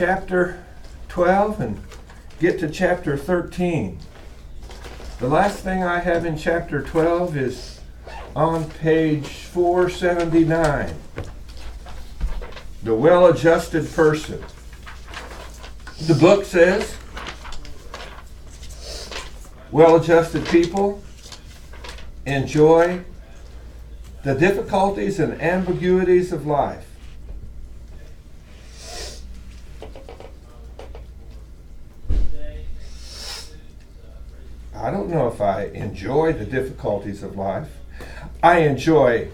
Chapter 12 and get to chapter 13. The last thing I have in chapter 12 is on page 479. The well-adjusted person. The book says, well-adjusted people enjoy the difficulties and ambiguities of life. I don't know if I enjoy the difficulties of life. I enjoy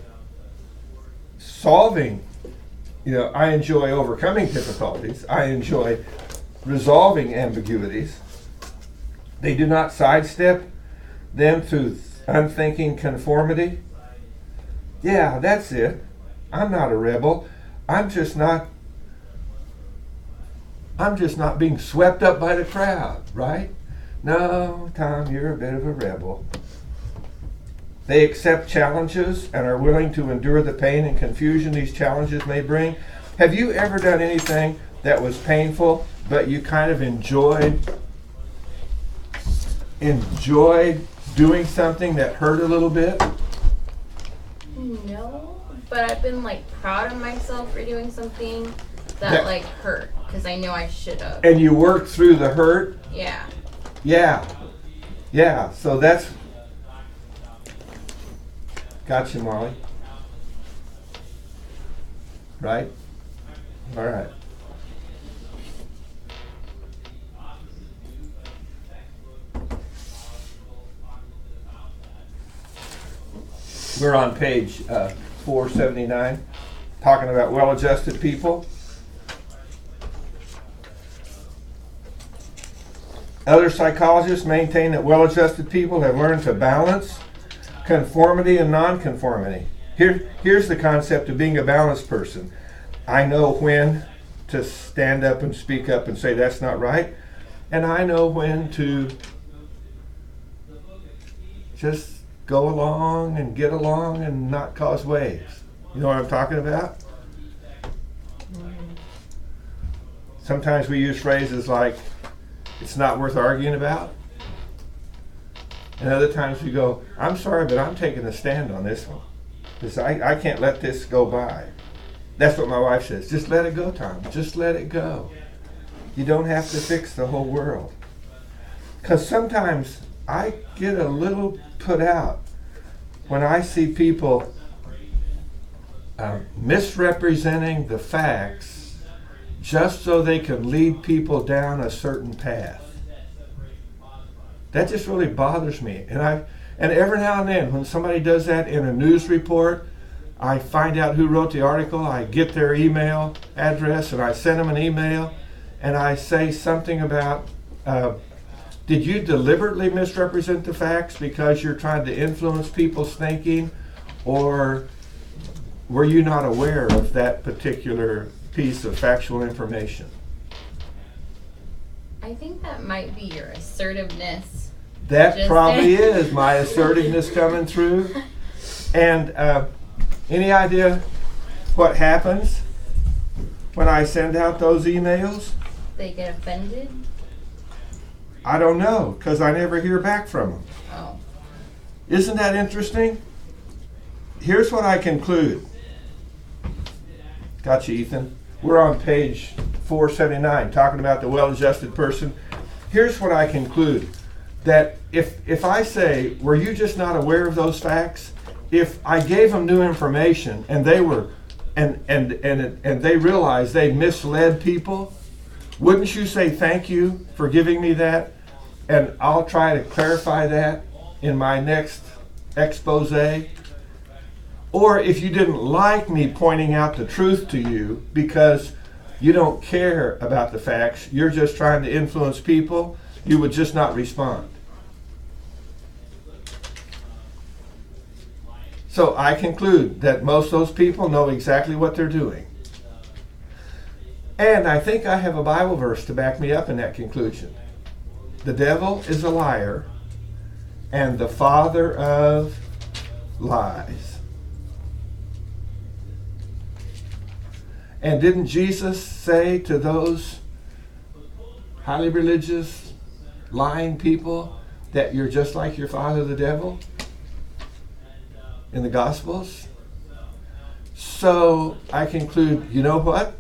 solving, I enjoy overcoming difficulties. I enjoy resolving ambiguities. They do not sidestep them through unthinking conformity. Yeah, that's it. I'm not a rebel. I'm just not being swept up by the crowd, right? No, Tom, you're a bit of a rebel. They accept challenges and are willing to endure the pain and confusion these challenges may bring. Have you ever done anything that was painful, but you kind of enjoyed doing something that hurt a little bit? No, but I've been proud of myself for doing something that hurt, because I know I should have. And you worked through the hurt? Yeah. Yeah, so that's... Gotcha, Molly. Right? All right. We're on page 479, talking about well-adjusted people. Other psychologists maintain that well-adjusted people have learned to balance conformity and nonconformity. Here's the concept of being a balanced person. I know when to stand up and speak up and say that's not right, and I know when to just go along and get along and not cause waves. You know what I'm talking about? Sometimes we use phrases like, it's not worth arguing about. And other times we go, I'm sorry, but I'm taking a stand on this one. Because I can't let this go by. That's what my wife says. Just let it go, Tom. Just let it go. You don't have to fix the whole world. Because sometimes I get a little put out when I see people misrepresenting the facts just so they can lead people down a certain path. That just really bothers me. And every now and then when somebody does that in a news report, I find out who wrote the article, I get their email address, and I send them an email, and I say something about, did you deliberately misrepresent the facts because you're trying to influence people's thinking, or were you not aware of that particular piece of factual information? I think that might be your assertiveness. That probably is my assertiveness coming through. And any idea what happens when I send out those emails? They get offended? I don't know, because I never hear back from them. Oh. Isn't that interesting? Here's what I conclude. Gotcha, Ethan. We're on page 479, talking about the well-adjusted person. Here's what I conclude. That if I say, were you just not aware of those facts? If I gave them new information and they were, and they realized they misled people, wouldn't you say thank you for giving me that? And I'll try to clarify that in my next expose. Or if you didn't like me pointing out the truth to you because you don't care about the facts, you're just trying to influence people, you would just not respond. So I conclude that most of those people know exactly what they're doing. And I think I have a Bible verse to back me up in that conclusion. The devil is a liar and the father of lies. And didn't Jesus say to those highly religious, lying people, that you're just like your father the devil in the Gospels? So I conclude, you know what?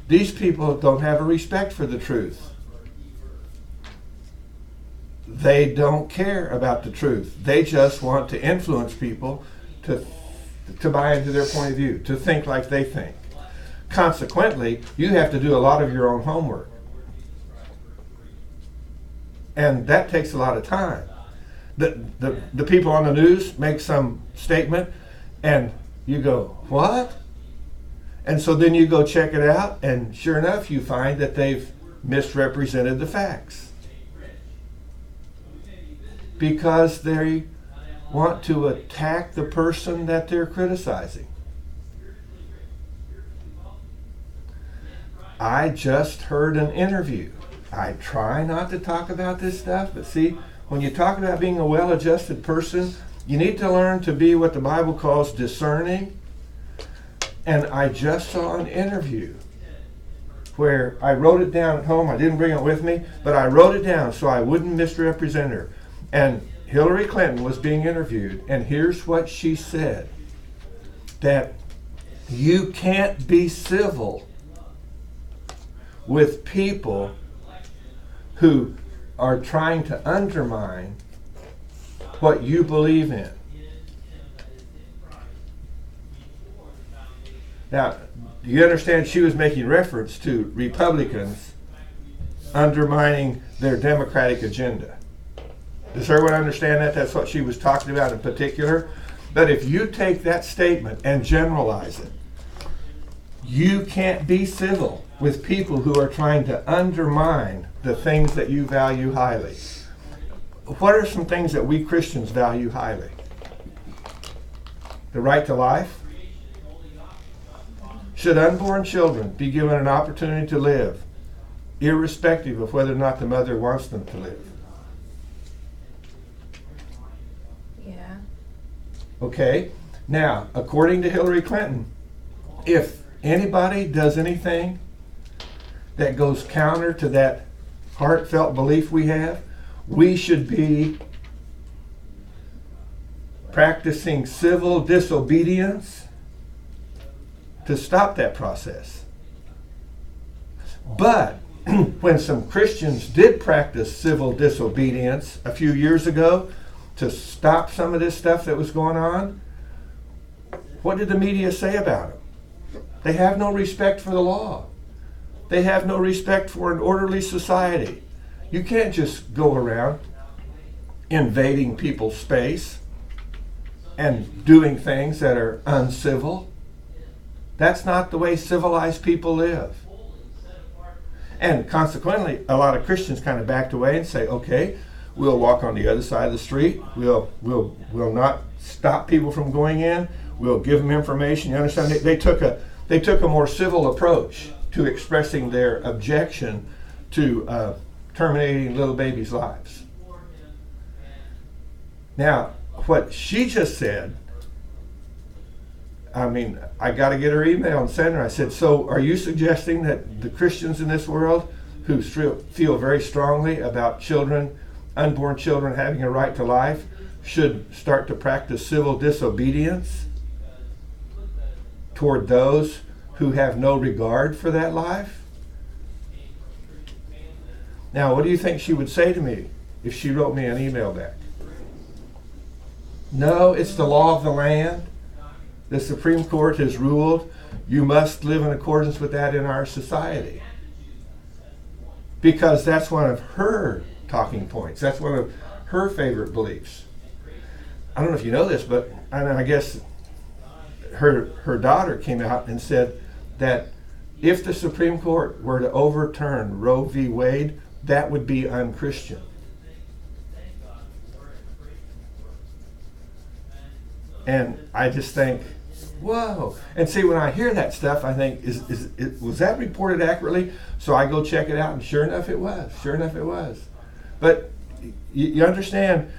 These people don't have a respect for the truth. They don't care about the truth. They just want to influence people to buy into their point of view, to think like they think. Consequently, you have to do a lot of your own homework. And that takes a lot of time. The people on the news make some statement and you go, what? And so then you go check it out, and sure enough, you find that they've misrepresented the facts. Because they want to attack the person that they're criticizing. I just heard an interview. I try not to talk about this stuff, but see, when you talk about being a well-adjusted person, you need to learn to be what the Bible calls discerning. And I just saw an interview where I wrote it down at home. I didn't bring it with me, but I wrote it down so I wouldn't misrepresent her. And Hillary Clinton was being interviewed, and here's what she said: that you can't be civil with people who are trying to undermine what you believe in. Now, do you understand she was making reference to Republicans undermining their Democratic agenda? Does everyone understand that? That's what she was talking about in particular. But if you take that statement and generalize it, you can't be civil with people who are trying to undermine the things that you value highly. What are some things that we Christians value highly? The right to life. Should unborn children be given an opportunity to live, irrespective of whether or not the mother wants them to live? Yeah. Okay. Now, according to Hillary Clinton, if anybody does anything that goes counter to that heartfelt belief we have, we should be practicing civil disobedience to stop that process. But when some Christians did practice civil disobedience a few years ago to stop some of this stuff that was going on, what did the media say about them? They have no respect for the law. They have no respect for an orderly society. You can't just go around invading people's space and doing things that are uncivil. That's not the way civilized people live. And consequently, a lot of Christians kind of backed away and say, okay, we'll walk on the other side of the street. We'll not stop people from going in. We'll give them information. You understand? They took a more civil approach to expressing their objection to terminating little babies' lives. Now, what she just said, I mean, I got to get her email and send her. I said, so are you suggesting that the Christians in this world who feel very strongly about children, unborn children having a right to life, should start to practice civil disobedience toward those who have no regard for that life? Now, what do you think she would say to me if she wrote me an email back? No, it's the law of the land. The Supreme Court has ruled you must live in accordance with that in our society. Because that's one of her talking points. That's one of her favorite beliefs. I don't know if you know this, but I guess her daughter came out and said that if the Supreme Court were to overturn Roe v. Wade, that would be unchristian. And I just think, whoa. And see, when I hear that stuff, I think, was that reported accurately? So I go check it out, and sure enough it was. Sure enough it was. But you understand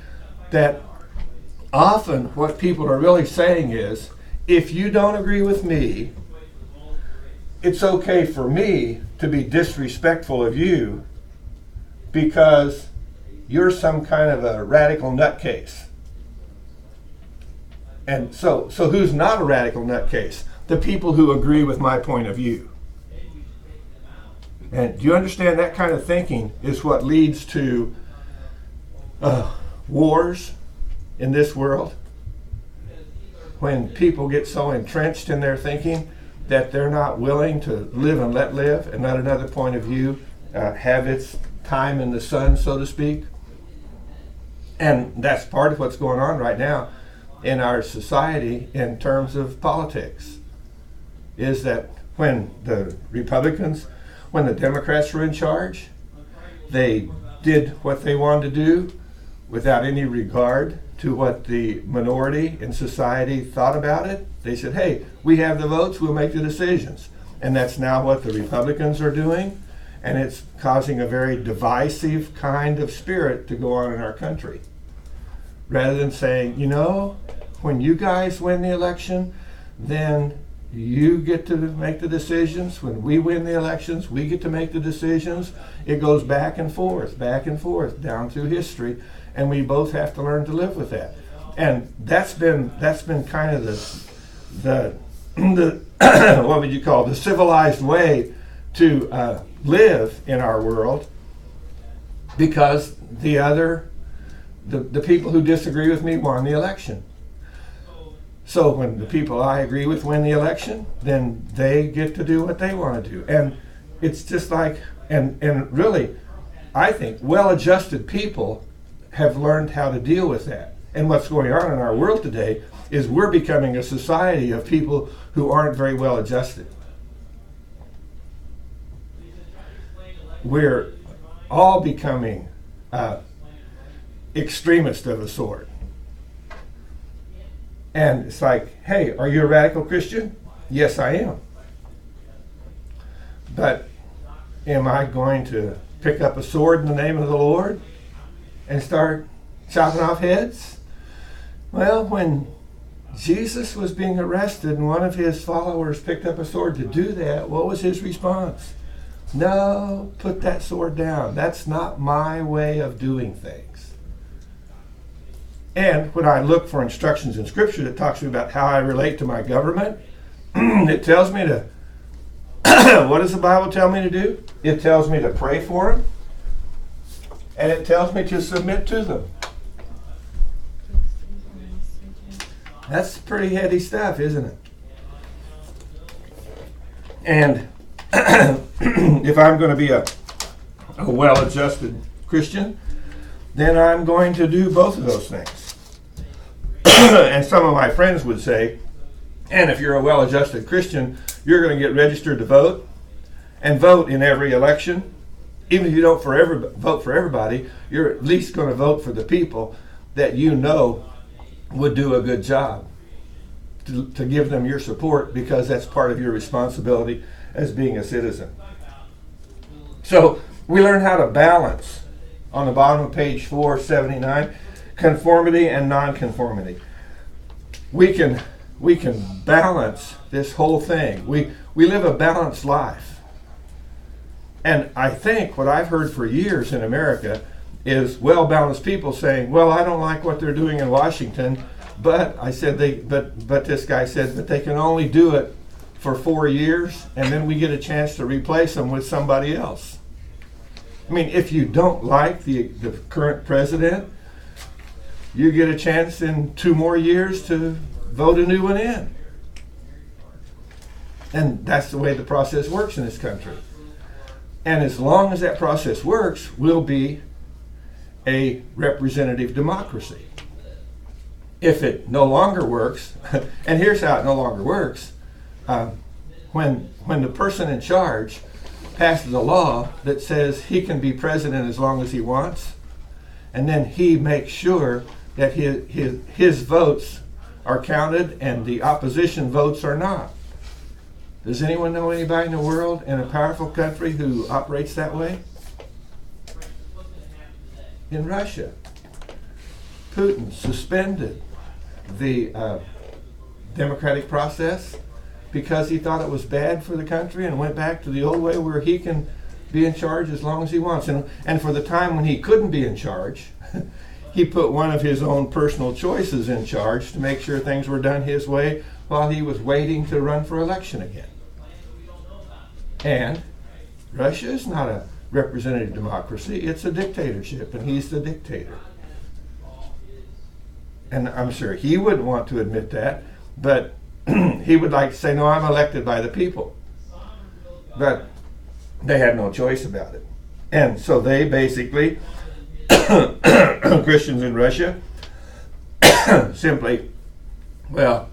that often what people are really saying is, if you don't agree with me, it's okay for me to be disrespectful of you because you're some kind of a radical nutcase. And so who's not a radical nutcase? The people who agree with my point of view. And do you understand that kind of thinking is what leads to wars in this world? When people get so entrenched in their thinking that they're not willing to live and let live and let another point of view have its time in the sun, so to speak. And that's part of what's going on right now in our society in terms of politics, is that when the Republicans, when the Democrats were in charge, they did what they wanted to do without any regard to what the minority in society thought about it. They said, hey, we have the votes, we'll make the decisions. And that's now what the Republicans are doing, and it's causing a very divisive kind of spirit to go on in our country. Rather than saying, you know, when you guys win the election, then you get to make the decisions. When we win the elections, we get to make the decisions. It goes back and forth, down through history, and we both have to learn to live with that. And that's been kind of the what would you call the civilized way to live in our world, because the people who disagree with me won the election. So when the people I agree with win the election, then they get to do what they want to do. And it's just like, and really, I think well-adjusted people have learned how to deal with that. And what's going on in our world today is we're becoming a society of people who aren't very well adjusted. We're all becoming extremists of a sort. And it's like, hey, are you a radical Christian? Yes, I am. But am I going to pick up a sword in the name of the Lord and start chopping off heads? Well, when Jesus was being arrested and one of his followers picked up a sword to do that, what was his response? No, put that sword down. That's not my way of doing things. And when I look for instructions in Scripture that talks to me about how I relate to my government, it tells me to, what does the Bible tell me to do? It tells me to pray for them, and it tells me to submit to them. That's pretty heady stuff, isn't it? And if I'm going to be a well-adjusted Christian, then I'm going to do both of those things. And some of my friends would say, and if you're a well-adjusted Christian, you're going to get registered to vote and vote in every election. Even if you don't vote for everybody, you're at least going to vote for the people that you know would do a good job, to give them your support, because that's part of your responsibility as being a citizen. So we learn how to balance, on the bottom of page 479, conformity and nonconformity. We can balance this whole thing. We live a balanced life. And I think what I've heard for years in America is well-balanced people saying, well, I don't like what they're doing in Washington, but this guy said that they can only do it for 4 years, and then we get a chance to replace them with somebody else. I mean, if you don't like the current president, you get a chance in 2 more years to vote a new one in. And that's the way the process works in this country. And as long as that process works, we'll be a representative democracy. If it no longer works, and here's how it no longer works, when the person in charge passes a law that says he can be president as long as he wants, and then he makes sure that his votes are counted and the opposition votes are not. Does anyone know anybody in the world in a powerful country who operates that way? In Russia, Putin suspended the democratic process because he thought it was bad for the country, and went back to the old way where he can be in charge as long as he wants. And for the time when he couldn't be in charge, he put one of his own personal choices in charge to make sure things were done his way while he was waiting to run for election again. And Russia is not a representative democracy, it's a dictatorship, and he's the dictator. And I'm sure he wouldn't want to admit that, but he would like to say, no, I'm elected by the people. But they had no choice about it. And so they basically, Christians in Russia, simply, well,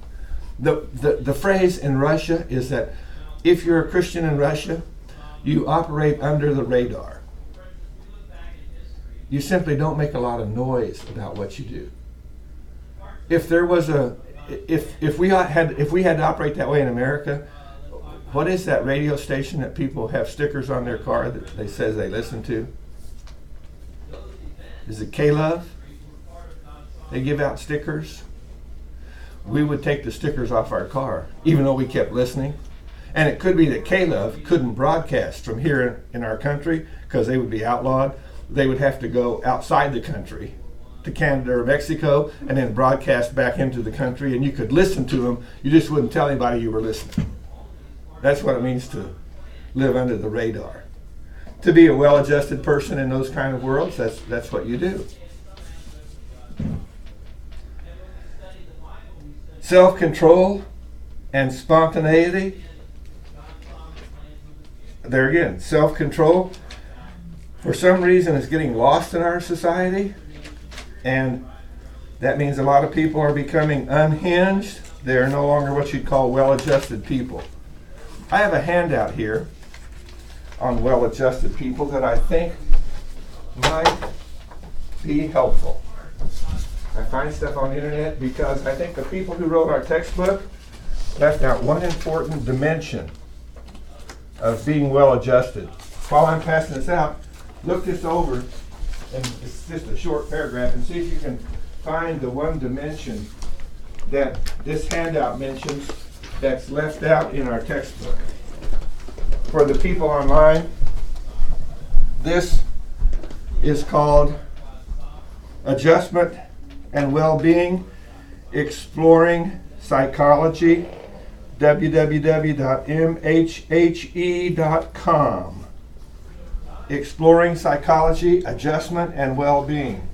the phrase in Russia is that if you're a Christian in Russia, you operate under the radar. You simply don't make a lot of noise about what you do. If there was if we had to operate that way in America, what is that radio station that people have stickers on their car that they says they listen to? Is it K-Love? They give out stickers. We would take the stickers off our car, even though we kept listening. And it could be that K-Love couldn't broadcast from here in our country because they would be outlawed. They would have to go outside the country to Canada or Mexico and then broadcast back into the country, and you could listen to them. You just wouldn't tell anybody you were listening. That's what it means to live under the radar. To be a well-adjusted person in those kind of worlds, that's what you do. Self-control and spontaneity. There again, self-control, for some reason, is getting lost in our society. And that means a lot of people are becoming unhinged. They are no longer what you'd call well-adjusted people. I have a handout here on well-adjusted people that I think might be helpful. I find stuff on the internet because I think the people who wrote our textbook left out one important dimension of being well-adjusted. While I'm passing this out, look this over, and it's just a short paragraph, and see if you can find the one dimension that this handout mentions that's left out in our textbook. For the people online, this is called Adjustment and Well-Being, Exploring Psychology, www.mhhe.com. Exploring Psychology, Adjustment, and Well-Being.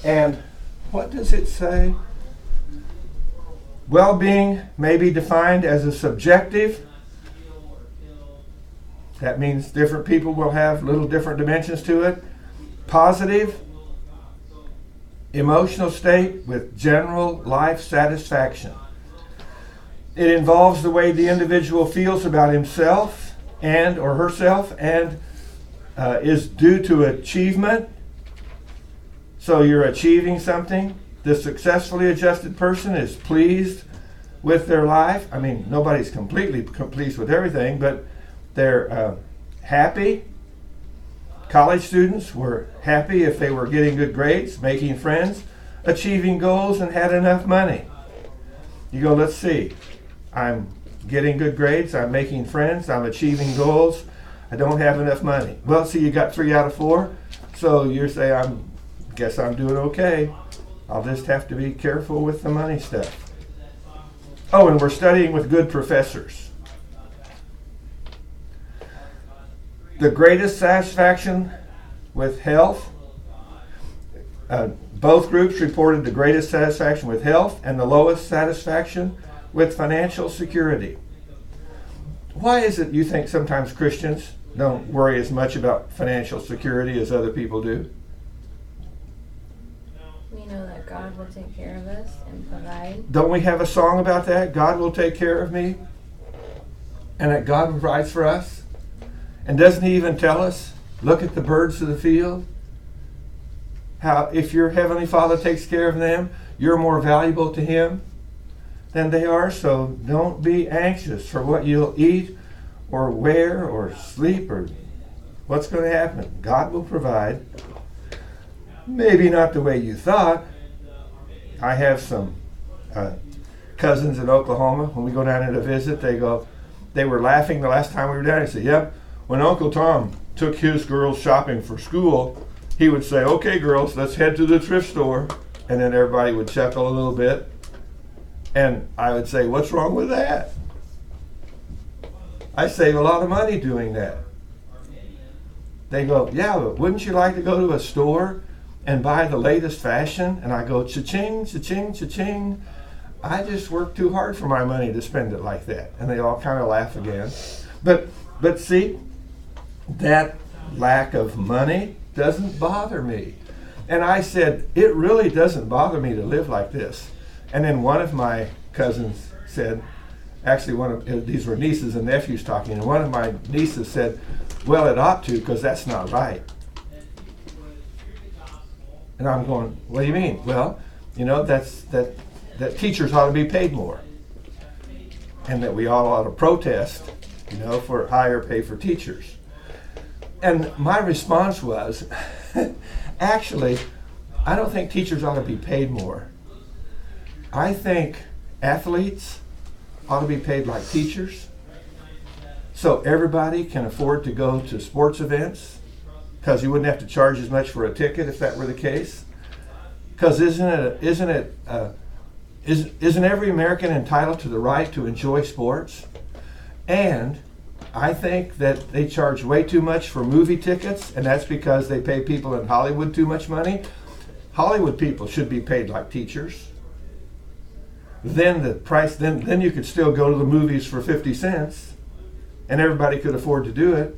And what does it say? Well-being may be defined as a subjective. That means different people will have little different dimensions to it. Positive, emotional state with general life satisfaction. It involves the way the individual feels about himself and or herself and is due to achievement. So you're achieving something. The successfully adjusted person is pleased with their life. I mean, nobody's completely pleased with everything, but they're happy. College students were happy if they were getting good grades, making friends, achieving goals, and had enough money. You go, let's see. I'm getting good grades, I'm making friends, I'm achieving goals, I don't have enough money. Well, see, you got 3 out of 4, so you say, guess I'm doing okay. I'll just have to be careful with the money stuff. Oh, and we're studying with good professors. The greatest satisfaction with health, both groups reported the greatest satisfaction with health and the lowest satisfaction with financial security. Why is it you think sometimes Christians don't worry as much about financial security as other people do? We know that God will take care of us and provide. Don't we have a song about that? God will take care of me. And that God provides for us. And doesn't he even tell us, look at the birds of the field? How if your Heavenly Father takes care of them, you're more valuable to him than they are. So don't be anxious for what you'll eat or wear or sleep or what's going to happen. God will provide. Maybe not the way you thought. I have some cousins in Oklahoma. When we go down there to visit, they were laughing the last time we were down. They said, yep, when Uncle Tom took his girls shopping for school, he would say, "Okay, girls, let's head to the thrift store." And then everybody would chuckle a little bit. And I would say, "What's wrong with that? I save a lot of money doing that." They go, "Yeah, but wouldn't you like to go to a store and buy the latest fashion?" And I go, "Cha-ching, cha-ching, cha-ching. I just work too hard for my money to spend it like that." And they all kind of laugh again. But see, that lack of money doesn't bother me. And I said, "It really doesn't bother me to live like this." And then one of my cousins said, actually these were nieces and nephews talking, and one of my nieces said, "Well, it ought to, because that's not right." And I'm going, "What do you mean?" "Well, you know, that teachers ought to be paid more, and that we all ought to protest, you know, for higher pay for teachers." And my response was, actually, I don't think teachers ought to be paid more. I think athletes ought to be paid like teachers, so everybody can afford to go to sports events, because you wouldn't have to charge as much for a ticket if that were the case. Because isn't every American entitled to the right to enjoy sports? And I think that they charge way too much for movie tickets, and that's because they pay people in Hollywood too much money. Hollywood people should be paid like teachers. Then the price, then you could still go to the movies for 50 cents, and everybody could afford to do it.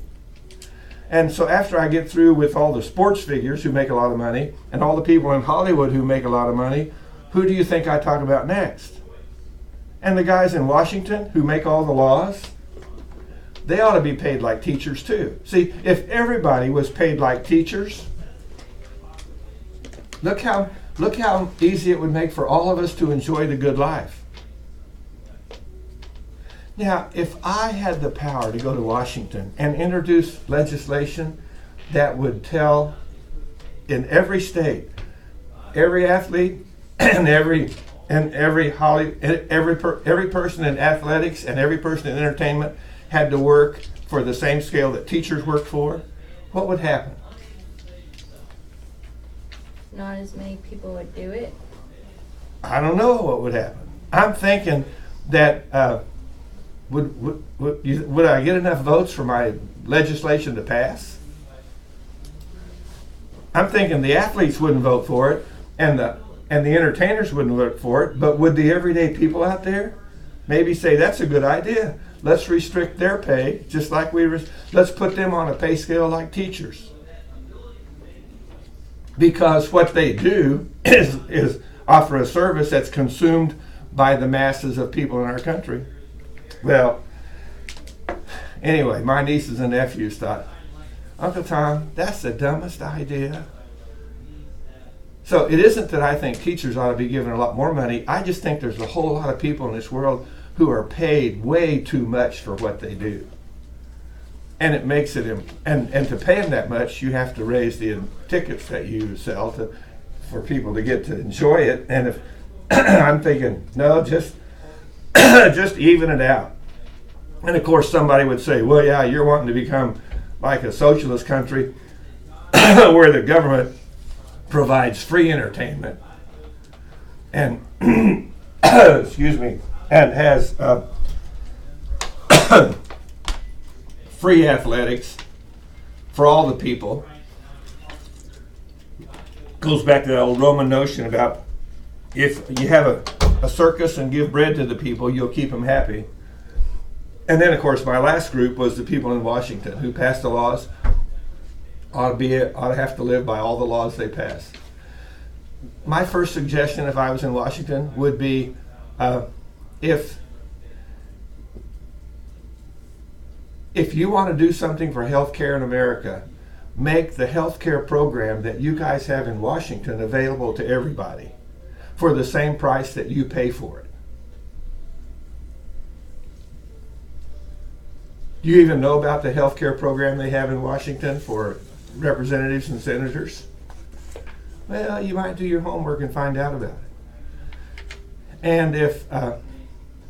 And so after I get through with all the sports figures who make a lot of money, and all the people in Hollywood who make a lot of money, who do you think I talk about next? And the guys in Washington who make all the laws, they ought to be paid like teachers too. See, if everybody was paid like teachers, look how easy it would make for all of us to enjoy the good life. Now, if I had the power to go to Washington and introduce legislation that would tell in every state, every athlete and every person in athletics and every person in entertainment had to work for the same scale that teachers work for, what would happen? Not as many people would do it. I don't know what would happen. I'm thinking that would I get enough votes for my legislation to pass? I'm thinking the athletes wouldn't vote for it, and the entertainers wouldn't vote for it, but would the everyday people out there maybe say, "That's a good idea. Let's restrict their pay, just like let's put them on a pay scale like teachers." Because what they do is offer a service that's consumed by the masses of people in our country. Well, anyway, my nieces and nephews thought, "Uncle Tom, that's the dumbest idea." So it isn't that I think teachers ought to be given a lot more money. I just think there's a whole lot of people in this world who are paid way too much for what they do. And it makes it, and to pay them that much, you have to raise the tickets that you sell for people to get to enjoy it. And if I'm thinking, no, just even it out. And of course, somebody would say, "Well, yeah, you're wanting to become like a socialist country where the government provides free entertainment and excuse me, and has free athletics for all the people." Goes back to that old Roman notion about if you have a circus and give bread to the people, you'll keep them happy. And then, of course, my last group was the people in Washington who passed the laws, ought to have to live by all the laws they pass. My first suggestion, if I was in Washington, would be if you want to do something for health care in America, make the health care program that you guys have in Washington available to everybody for the same price that you pay for it. Do you even know about the health care program they have in Washington for representatives and senators? Well, you might do your homework and find out about it. And if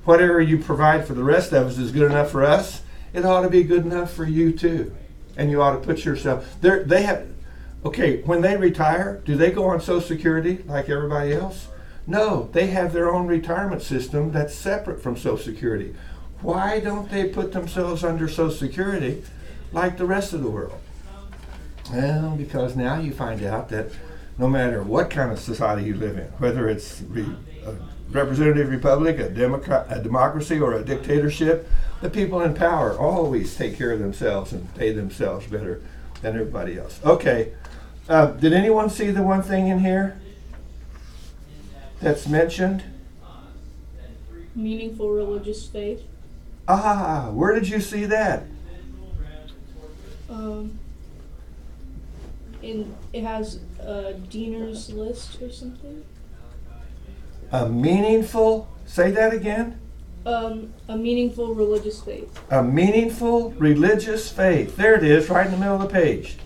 whatever you provide for the rest of us is good enough for us, it ought to be good enough for you too. And you ought to put yourself there. They have, okay, when they retire, do they go on Social Security like everybody else? No, they have their own retirement system that's separate from Social Security. Why don't they put themselves under Social Security like the rest of the world? Well, because now you find out that no matter what kind of society you live in, whether it's a representative republic, a democracy, or a dictatorship, the people in power always take care of themselves and pay themselves better than everybody else. Okay, did anyone see the one thing in here that's mentioned? Meaningful religious faith. Where did you see that? It has a Diener's list or something. A meaningful, say that again? A meaningful religious faith. A meaningful religious faith. There it is, right in the middle of the page.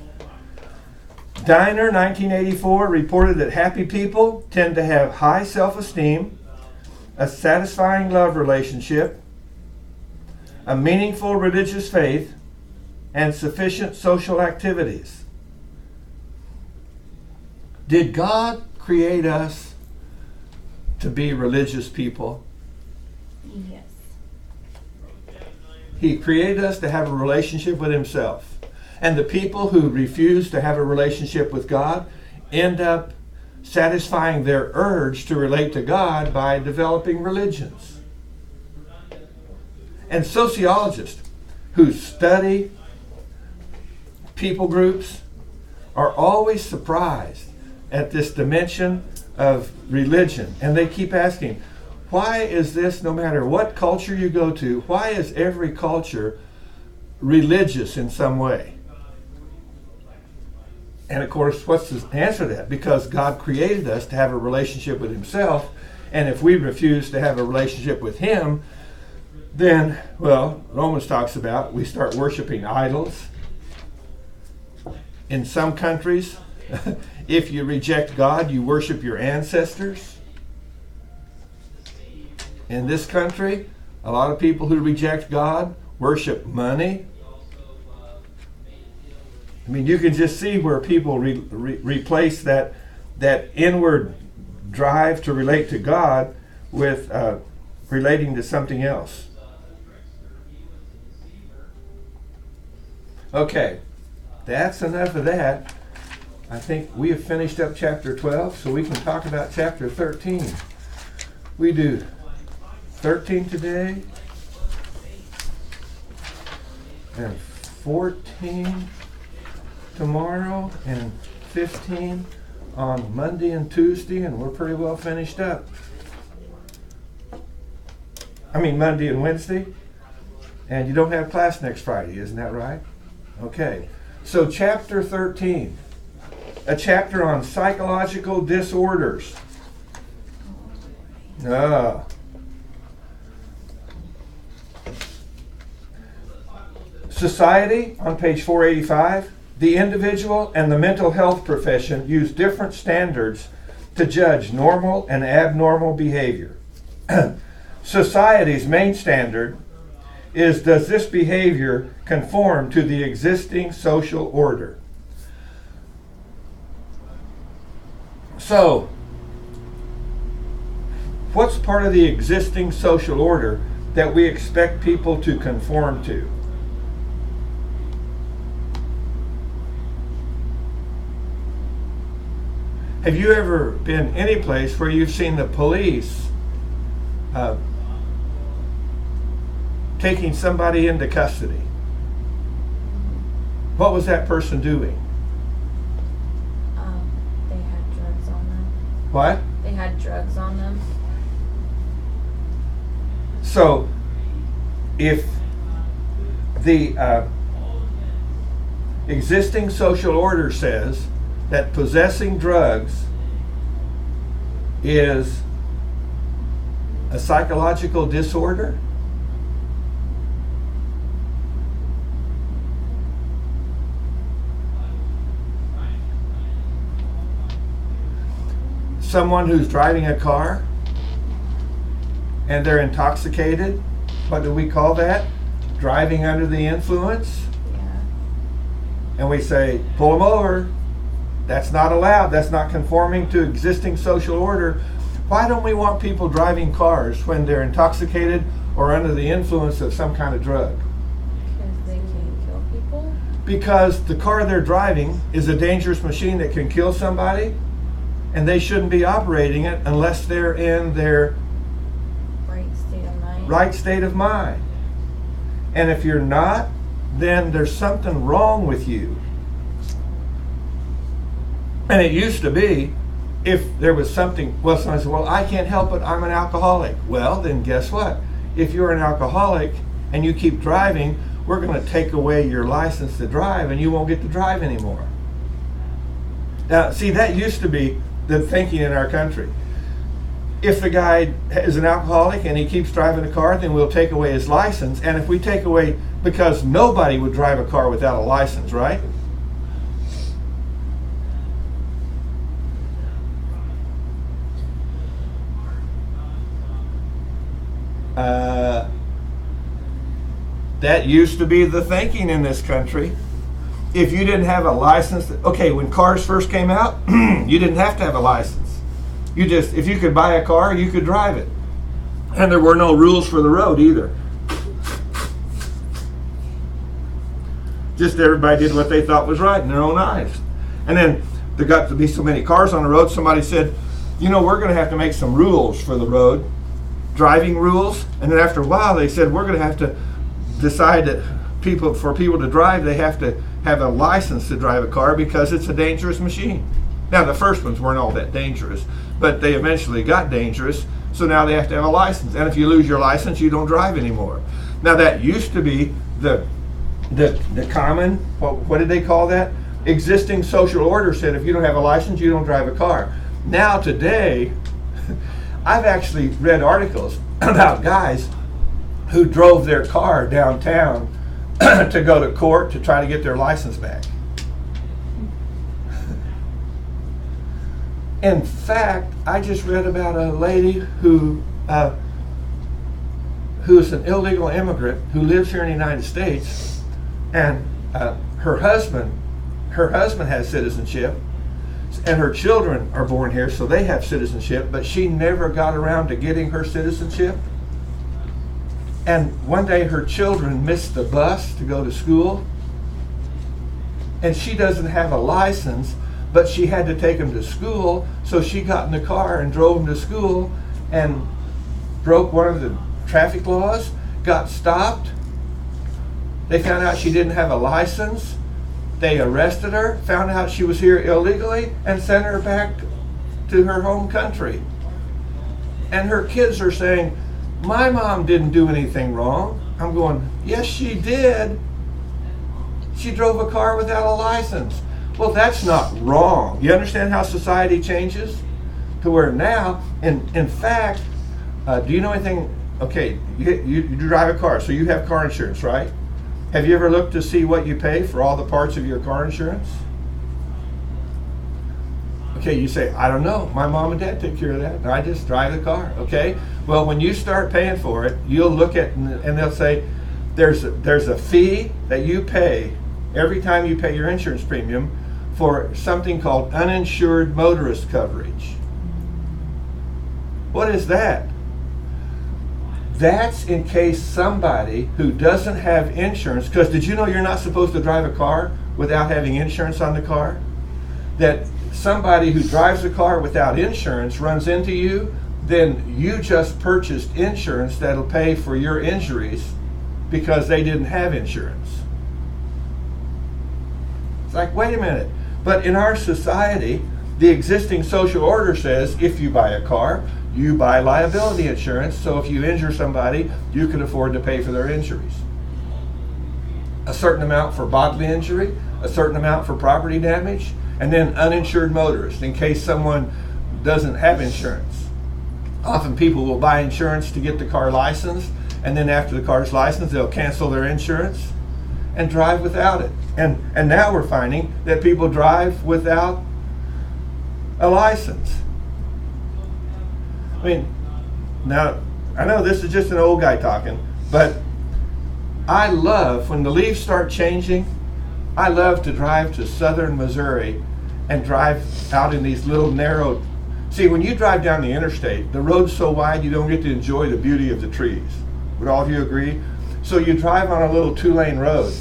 Diner, 1984, reported that happy people tend to have high self-esteem, a satisfying love relationship, a meaningful religious faith, and sufficient social activities. Did God create us to be religious people? Yes. He created us to have a relationship with Himself. And the people who refuse to have a relationship with God end up satisfying their urge to relate to God by developing religions. And sociologists who study people groups are always surprised at this dimension of religion. And they keep asking, why is this, no matter what culture you go to, why is every culture religious in some way? And of course, what's the answer to that? Because God created us to have a relationship with Himself, and if we refuse to have a relationship with Him, then, well, Romans talks about we start worshiping idols. In some countries, if you reject God, you worship your ancestors. In this country, a lot of people who reject God worship money. I mean, you can just see where people replace that inward drive to relate to God with relating to something else. Okay, that's enough of that. I think we have finished up chapter 12, so we can talk about chapter 13. We do 13 today, and 14 tomorrow, and 15 on Monday and Tuesday, and we're pretty well finished up. I mean Monday and Wednesday, and you don't have class next Friday, isn't that right? Okay, so chapter 13, a chapter on psychological disorders. Society, on page 485, the individual and the mental health profession use different standards to judge normal and abnormal behavior. Society's main standard is, does this behavior conform to the existing social order? So, what's part of the existing social order that we expect people to conform to? Have you ever been any place where you've seen the police taking somebody into custody? What was that person doing? They had drugs on them. What? They had drugs on them. So, if the existing social order says that possessing drugs is a psychological disorder, someone who's driving a car and they're intoxicated, what do we call that? driving under the influence, Yeah. and we say, pull them over. That's not allowed. That's not conforming to existing social order. Why don't we want people driving cars when they're intoxicated or under the influence of some kind of drug? Because they can kill people. Because the car they're driving is a dangerous machine that can kill somebody, and they shouldn't be operating it unless they're in their Right state of mind. right state of mind. And if you're not, then there's something wrong with you. And it used to be, if there was something, well, somebody said, well, I can't help it, I'm an alcoholic. Well, then guess what? If you're an alcoholic and you keep driving, we're going to take away your license to drive and you won't get to drive anymore. Now, see, that used to be the thinking in our country. If the guy is an alcoholic and he keeps driving a car, then we'll take away his license. And if we take away, because nobody would drive a car without a license, right? That used to be the thinking in this country. If you didn't have a license, okay, when cars first came out, you didn't have to have a license. You just, if you could buy a car, you could drive it. And there were no rules for the road either. Just everybody did what they thought was right in their own eyes. And then there got to be so many cars on the road, somebody said, you know, we're going to have to make some rules for the road, driving rules. And then after a while they said, we're going to have to decide that for people to drive, they have to have a license to drive a car because it's a dangerous machine. Now, the first ones weren't all that dangerous, but they eventually got dangerous, so now they have to have a license. And if you lose your license, you don't drive anymore. Now, that used to be the common, what did they call that? Existing social order said if you don't have a license, you don't drive a car. Now, today, I've actually read articles about guys who drove their car downtown to go to court to try to get their license back. In fact, I just read about a lady who is an illegal immigrant who lives here in the United States, and her husband has citizenship, and her children are born here, so they have citizenship, but she never got around to getting her citizenship. And one day her children missed the bus to go to school, and she doesn't have a license, but she had to take them to school, so she got in the car and drove them to school and broke one of the traffic laws, got stopped. They found out she didn't have a license. They arrested her, found out she was here illegally, and sent her back to her home country. And her kids are saying, my mom didn't do anything wrong. I'm going, yes, she did. She drove a car without a license. Well, that's not wrong. You understand how society changes? To where now, in fact, do you know anything? Okay, you drive a car, so you have car insurance, right? Have you ever looked to see what you pay for all the parts of your car insurance? Okay, you say, I don't know. My mom and dad take care of that, and I just drive the car, okay? Well, when you start paying for it, you'll look at, and they'll say, there's a fee that you pay every time you pay your insurance premium for something called uninsured motorist coverage. What is that? That's in case somebody who doesn't have insurance, because did you know you're not supposed to drive a car without having insurance on the car? That somebody who drives a car without insurance runs into you, then you just purchased insurance that'll pay for your injuries because they didn't have insurance. It's like, wait a minute. But in our society, the existing social order says if you buy a car, you buy liability insurance, so if you injure somebody, you can afford to pay for their injuries. A certain amount for bodily injury, a certain amount for property damage, and then uninsured motorist in case someone doesn't have insurance. Often people will buy insurance to get the car licensed, and then after the car's licensed, they'll cancel their insurance and drive without it. And now we're finding that people drive without a license. I mean, now, I know this is just an old guy talking, but I love, when the leaves start changing, I love to drive to southern Missouri and drive out in these little narrow, see, when you drive down the interstate, the road's so wide you don't get to enjoy the beauty of the trees. Would all of you agree? So you drive on a little 2-lane road,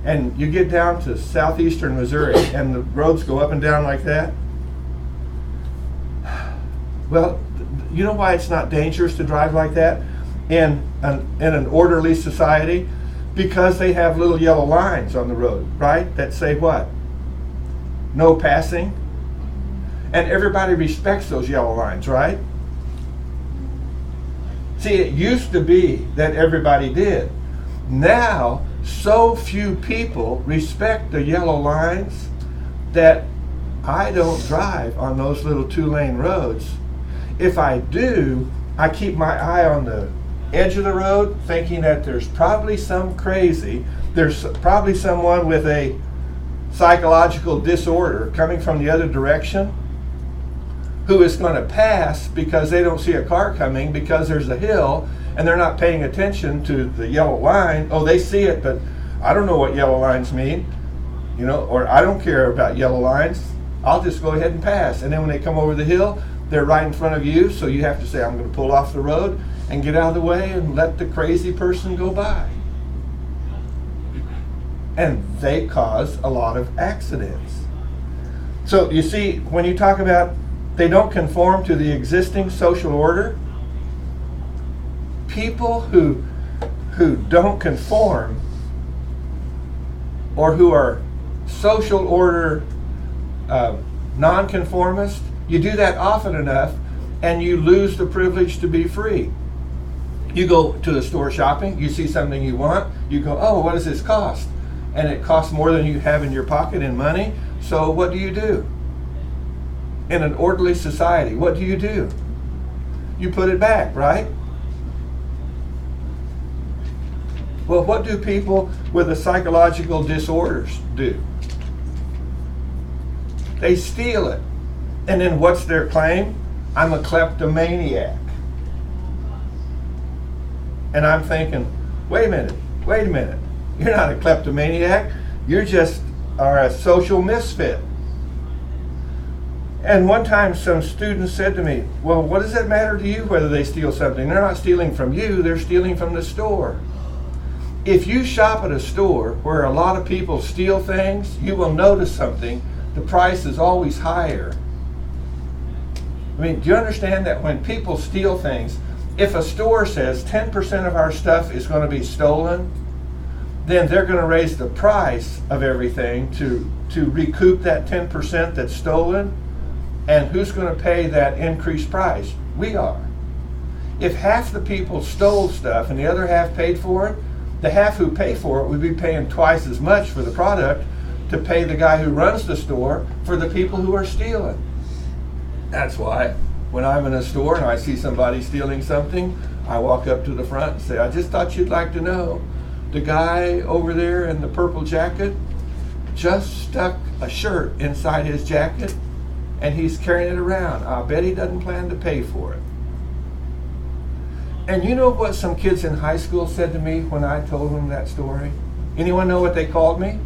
and you get down to southeastern Missouri, and the roads go up and down like that. Well, you know why it's not dangerous to drive like that in an orderly society? Because they have little yellow lines on the road, right? That say what? No passing. And everybody respects those yellow lines, right? See, it used to be that everybody did. Now, so few people respect the yellow lines that I don't drive on those little 2-lane roads. If I do, I keep my eye on the edge of the road, thinking that there's probably some crazy, there's probably someone with a psychological disorder coming from the other direction who is going to pass because they don't see a car coming because there's a hill and they're not paying attention to the yellow line. Oh, they see it, but I don't know what yellow lines mean, you know, or I don't care about yellow lines. I'll just go ahead and pass. And then when they come over the hill, they're right in front of you, so you have to say, I'm going to pull off the road and get out of the way and let the crazy person go by. And they cause a lot of accidents. So you see, when you talk about they don't conform to the existing social order, people who don't conform or who are social order nonconformist, you do that often enough and you lose the privilege to be free. You go to the store shopping, you see something you want, you go, oh, what does this cost? And it costs more than you have in your pocket in money, so what do you do? In an orderly society, what do? You put it back, right? Well, what do people with a psychological disorders do? They steal it. And then what's their claim? I'm a kleptomaniac. And I'm thinking, wait a minute. You're not a kleptomaniac. You just are a social misfit. And one time some students said to me, well, what does it matter to you whether they steal something? They're not stealing from you, they're stealing from the store. If you shop at a store where a lot of people steal things, you will notice something. The price is always higher. I mean, do you understand that when people steal things, if a store says 10% of our stuff is going to be stolen, then they're going to raise the price of everything to recoup that 10% that's stolen. And who's going to pay that increased price? We are. If half the people stole stuff and the other half paid for it, the half who pay for it would be paying twice as much for the product to pay the guy who runs the store for the people who are stealing. That's why when I'm in a store and I see somebody stealing something, I walk up to the front and say, I just thought you'd like to know, the guy over there in the purple jacket just stuck a shirt inside his jacket and he's carrying it around. I bet he doesn't plan to pay for it. And you know what some kids in high school said to me when I told them that story? Anyone know what they called me?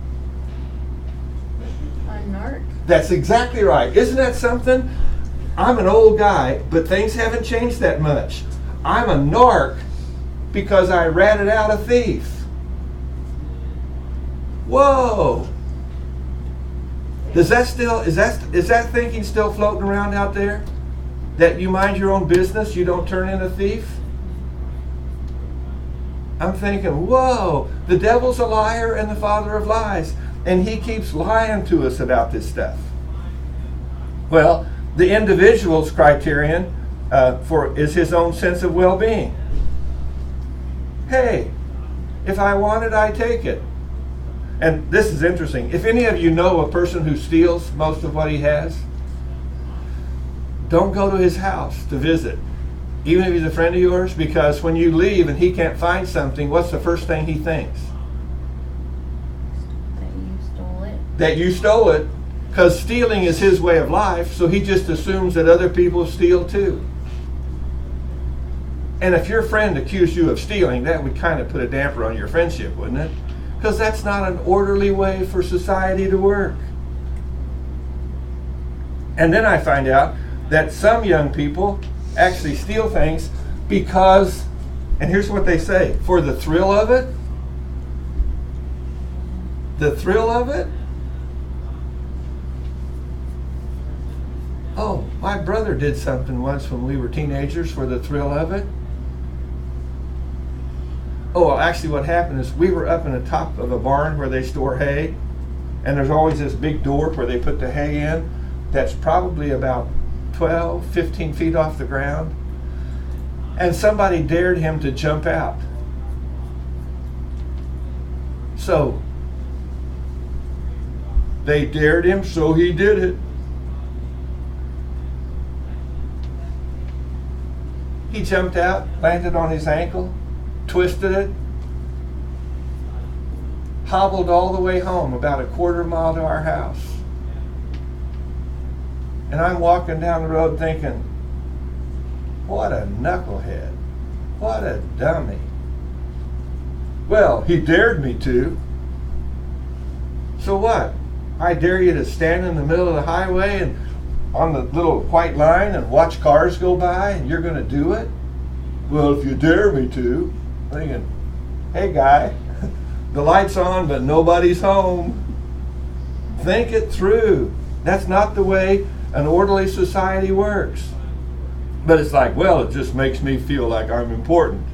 A narc. That's exactly right. Isn't that something? I'm an old guy, but things haven't changed that much. I'm a narc because I ratted out a thief. Whoa! Is that thinking still floating around out there? That you mind your own business, you don't turn in a thief? I'm thinking, whoa, the devil's a liar and the father of lies, and he keeps lying to us about this stuff. Well, the individual's criterion is his own sense of well-being. Hey, if I want it, I take it. And this is interesting. If any of you know a person who steals most of what he has, don't go to his house to visit, even if he's a friend of yours, because when you leave and he can't find something, what's the first thing he thinks? That you stole it. That you stole it, because stealing is his way of life, so he just assumes that other people steal too. And if your friend accused you of stealing, that would kind of put a damper on your friendship, wouldn't it? Because that's not an orderly way for society to work. And then I find out that some young people actually steal things because, and here's what they say, for the thrill of it. The thrill of it? Oh, my brother did something once when we were teenagers for the thrill of it. Oh, well, actually what happened is we were up in the top of a barn where they store hay, and there's always this big door where they put the hay in that's probably about 12, 15 feet off the ground. And somebody dared him to jump out. So they dared him, so he did it. He jumped out, landed on his ankle, twisted it, hobbled all the way home, about a quarter mile to our house. And I'm walking down the road thinking, what a knucklehead. What a dummy. Well, he dared me to. So what? I dare you to stand in the middle of the highway and on the little white line and watch cars go by, and you're going to do it? Well, if you dare me to. Thinking, hey guy, the light's on but nobody's home. Think it through. That's not the way an orderly society works. But it's like, well, it just makes me feel like I'm important.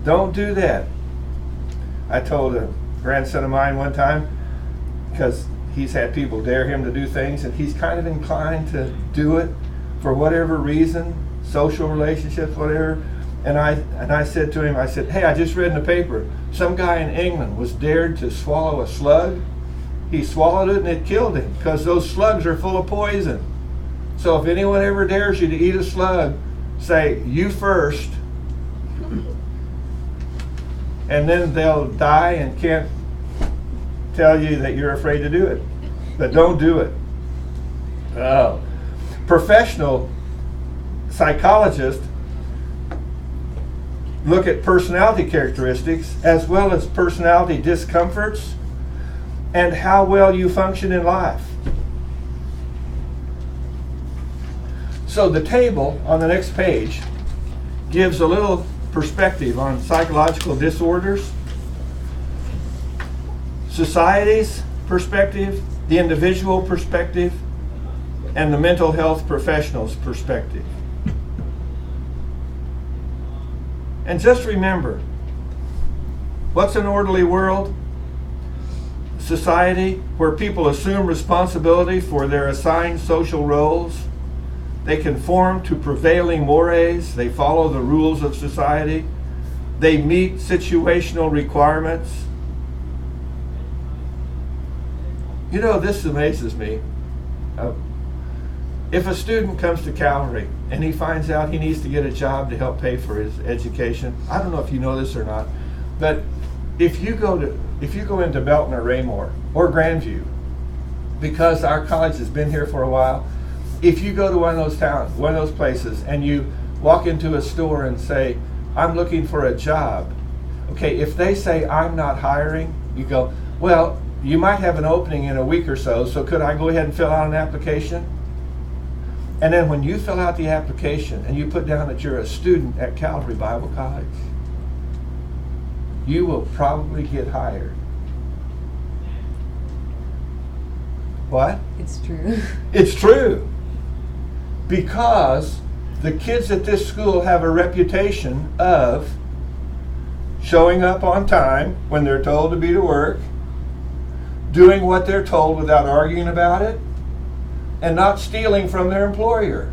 Don't do that. I told a grandson of mine one time, because he's had people dare him to do things, and he's kind of inclined to do it for whatever reason, social relationships, whatever. And I said to him, I said, hey, I just read in the paper, some guy in England was dared to swallow a slug. He swallowed it and it killed him, because those slugs are full of poison. So if anyone ever dares you to eat a slug, say, you first. And then they'll die and can't tell you that you're afraid to do it. But don't do it. Oh. Professional psychologists look at personality characteristics as well as personality discomforts and how well you function in life. So the table on the next page gives a little perspective on psychological disorders, society's perspective, the individual perspective, and the mental health professional's perspective. And just remember, what's an orderly world? Society where people assume responsibility for their assigned social roles. They conform to prevailing mores. They follow the rules of society. They meet situational requirements. You know, this amazes me. If a student comes to Calvary and he finds out he needs to get a job to help pay for his education, I don't know if you know this or not, but if you go into Belton or Raymore or Grandview, because our college has been here for a while, if you go to one of those towns, one of those places, and you walk into a store and say, I'm looking for a job, okay, if they say, I'm not hiring, you go, well, you might have an opening in a week or so could I go ahead and fill out an application? And then when you fill out the application and you put down that you're a student at Calvary Bible College, you will probably get hired. What? It's true. It's true. Because the kids at this school have a reputation of showing up on time when they're told to be to work, doing what they're told without arguing about it, and not stealing from their employer.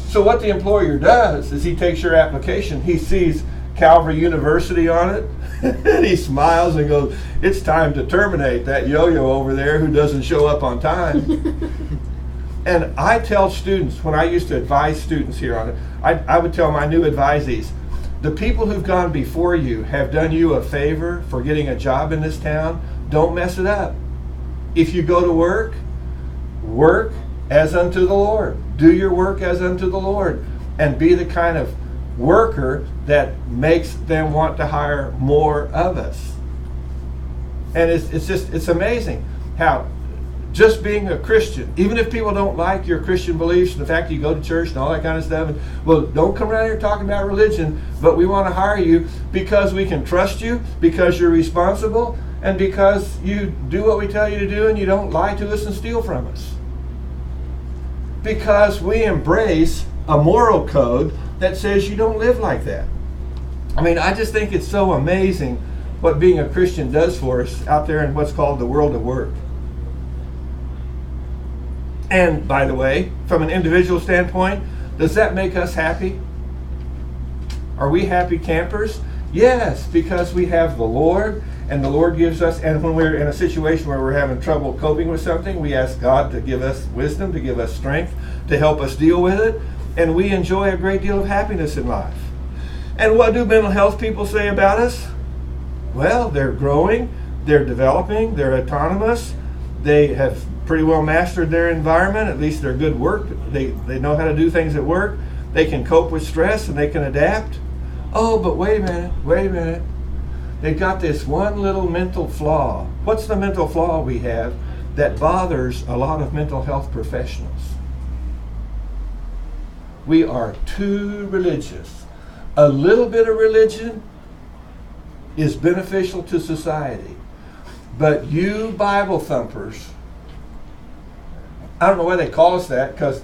So what the employer does is he takes your application, he sees Calvary University on it, and he smiles and goes, it's time to terminate that yo-yo over there who doesn't show up on time. And I tell students, when I used to advise students here on it, I would tell my new advisees, the people who've gone before you have done you a favor for getting a job in this town. Don't mess it up. If you go to work, work as unto the Lord. Do your work as unto the Lord. And be the kind of worker that makes them want to hire more of us. And it's amazing how just being a Christian, even if people don't like your Christian beliefs and the fact that you go to church and all that kind of stuff, and, well, don't come around here talking about religion, but we want to hire you because we can trust you, because you're responsible, and because you do what we tell you to do and you don't lie to us and steal from us. Because we embrace a moral code that says you don't live like that. I mean, I just think it's so amazing what being a Christian does for us out there in what's called the world of work. And by the way, from an individual standpoint, does that make us happy? Are we happy campers? Yes, because we have the Lord, and the Lord gives us, and when we're in a situation where we're having trouble coping with something, we ask God to give us wisdom, to give us strength, to help us deal with it, and we enjoy a great deal of happiness in life. And what do mental health people say about us? Well, they're growing, they're developing, they're autonomous, they have pretty well mastered their environment, at least they're good work, they know how to do things at work, they can cope with stress and they can adapt. Oh, but wait a minute. They've got this one little mental flaw. What's the mental flaw we have that bothers a lot of mental health professionals? We are too religious. A little bit of religion is beneficial to society. But you Bible thumpers, I don't know why they call us that, because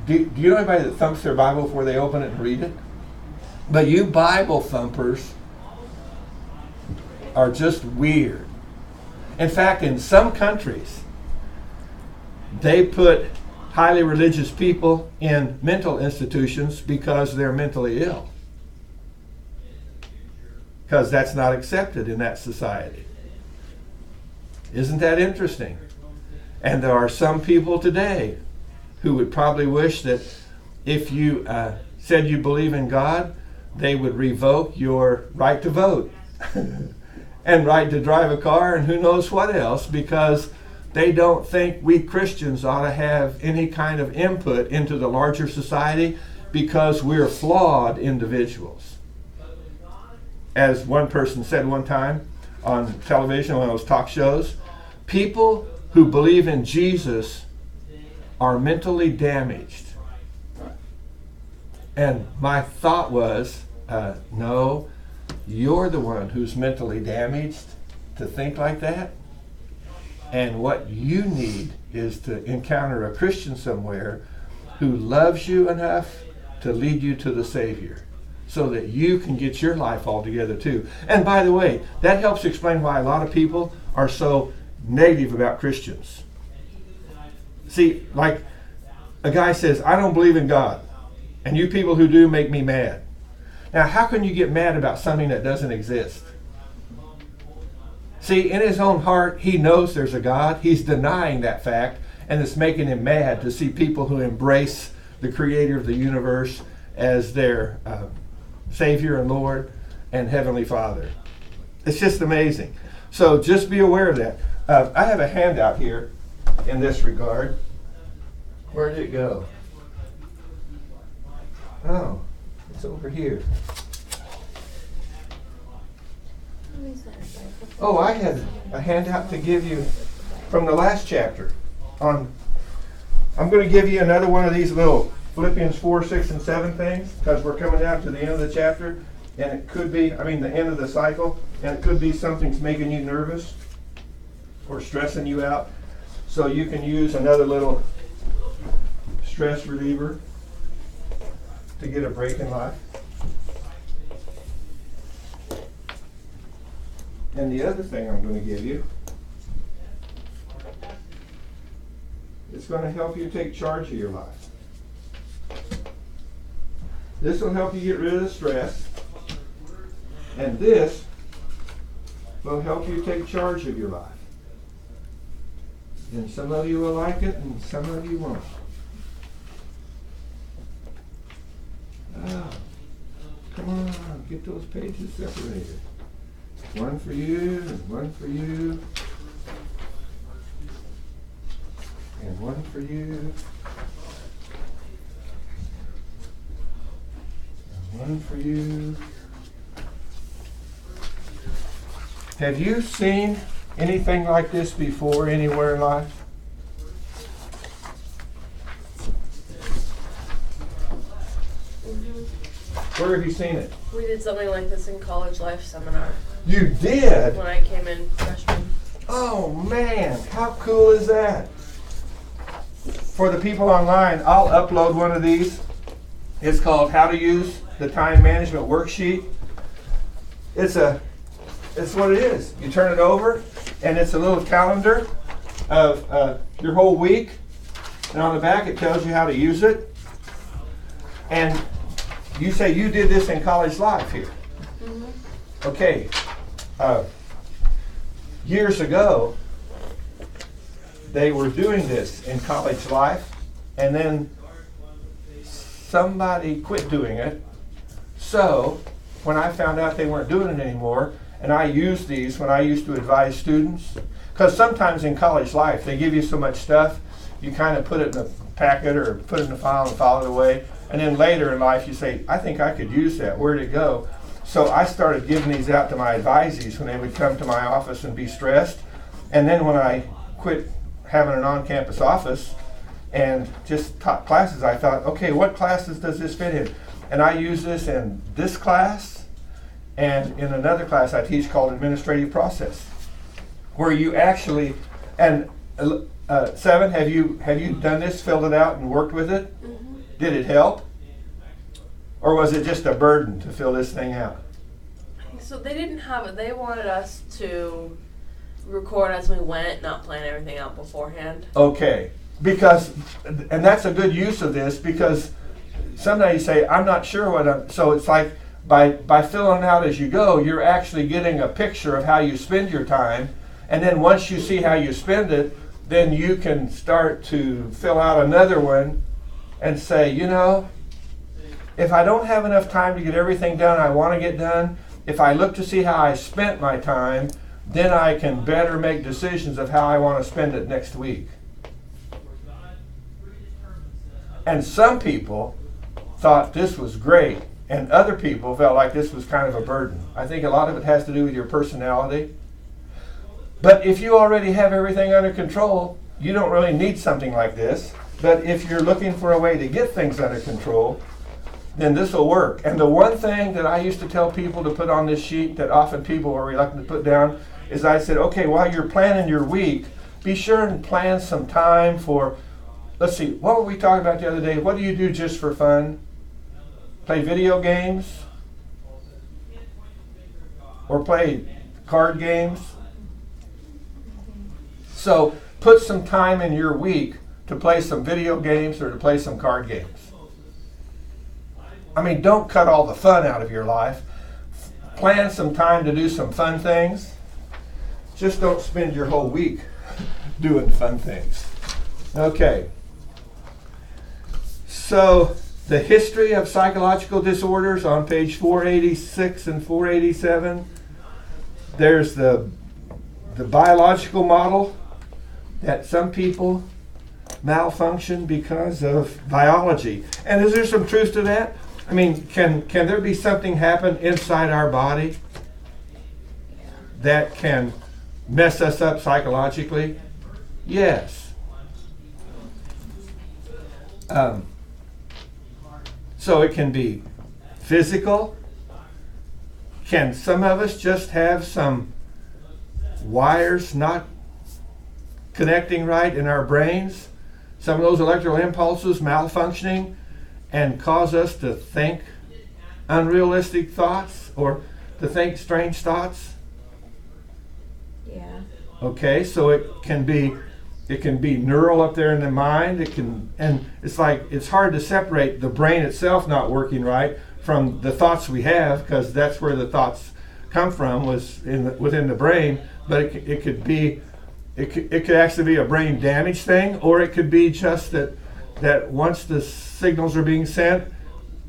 do you know anybody that thumps their Bible before they open it and read it? But you Bible thumpers are just weird. In fact, in some countries, they put highly religious people in mental institutions because they're mentally ill. Because that's not accepted in that society. Isn't that interesting? And there are some people today who would probably wish that if you said you believe in God, they would revoke your right to vote and right to drive a car and who knows what else, because they don't think we Christians ought to have any kind of input into the larger society because we're flawed individuals. As one person said one time on television, one of those talk shows, people who believe in Jesus are mentally damaged. And my thought was, no, you're the one who's mentally damaged to think like that. And what you need is to encounter a Christian somewhere who loves you enough to lead you to the Savior so that you can get your life all together too. And by the way, that helps explain why a lot of people are so negative about Christians. See, like a guy says, I don't believe in God, and you people who do make me mad. Now, how can you get mad about something that doesn't exist? See, in his own heart, he knows there's a God. He's denying that fact, and it's making him mad to see people who embrace the Creator of the universe as their Savior and Lord and Heavenly Father. It's just amazing. So just be aware of that. I have a handout here in this regard. Where did it go? Oh, it's over here. Oh, I had a handout to give you from the last chapter. I'm going to give you another one of these little Philippians 4, 6, and 7 things, because we're coming down to the end of the chapter, and it could be, the end of the cycle, and it could be something's making you nervous or stressing you out. So you can use another little stress reliever to get a break in life. And the other thing I'm going to give you, it's going to help you take charge of your life. This will help you get rid of the stress, and this will help you take charge of your life. And some of you will like it, and some of you won't. Come on, get those pages separated. One for you, and one for you, and one for you, and one something for you. Have you seen anything like this before anywhere in life? Where have you seen it? We did something like this in college life seminar You did? when I came in freshman. Oh man, how cool is that? For the people online, I'll upload one of these. It's called How to Use the Time Management Worksheet. It's what it is. You turn it over, and it's a little calendar of your whole week. And on the back, it tells you how to use it. And you say you did this in college life here. Mm-hmm. Okay. Years ago, they were doing this in college life, and then somebody quit doing it. So when I found out they weren't doing it anymore, and I used these when I used to advise students, because sometimes in college life they give you so much stuff, you kind of put it in a packet or put it in a file and file it away, and then later in life you say, I think I could use that, where'd it go? So I started giving these out to my advisees when they would come to my office and be stressed. And then when I quit having an on-campus office and just taught classes, I thought, okay, what classes does this fit in? And I use this in this class and in another class I teach called Administrative Process, where you actually, and Seven, have you done this, filled it out and worked with it? Mm-hmm. Did it help? Or was it just a burden to fill this thing out? So they didn't have it. They wanted us to record as we went, not plan everything out beforehand. Okay, because, and that's a good use of this, because sometimes you say, I'm not sure what I'm, so it's like by filling out as you go, you're actually getting a picture of how you spend your time, and then once you see how you spend it, then you can start to fill out another one and say, you know, if I don't have enough time to get everything done I want to get done, if I look to see how I spent my time, then I can better make decisions of how I want to spend it next week. And some people thought this was great, and other people felt like this was kind of a burden. I think a lot of it has to do with your personality. But if you already have everything under control, you don't really need something like this. But if you're looking for a way to get things under control, then this will work. And the one thing that I used to tell people to put on this sheet that often people were reluctant to put down is I said, okay, while you're planning your week, be sure and plan some time for, let's see, what were we talking about the other day? What do you do just for fun? Play video games? Or play card games? So put some time in your week to play some video games or to play some card games. I mean, don't cut all the fun out of your life. Plan some time to do some fun things. Just don't spend your whole week doing fun things. Okay. So, the history of psychological disorders on page 486 and 487. There's the biological model that some people malfunction because of biology. And is there some truth to that? I mean, can there be something happen inside our body that can mess us up psychologically? Yes. So it can be physical. Can some of us just have some wires not connecting right in our brains? Some of those electrical impulses malfunctioning and cause us to think unrealistic thoughts or to think strange thoughts? Yeah. Okay, so it can be neural up there in the mind. And it's like it's hard to separate the brain itself not working right from the thoughts we have, because that's where the thoughts come from, was within the brain. But it could actually be a brain damage thing, or it could be just that once the signals are being sent,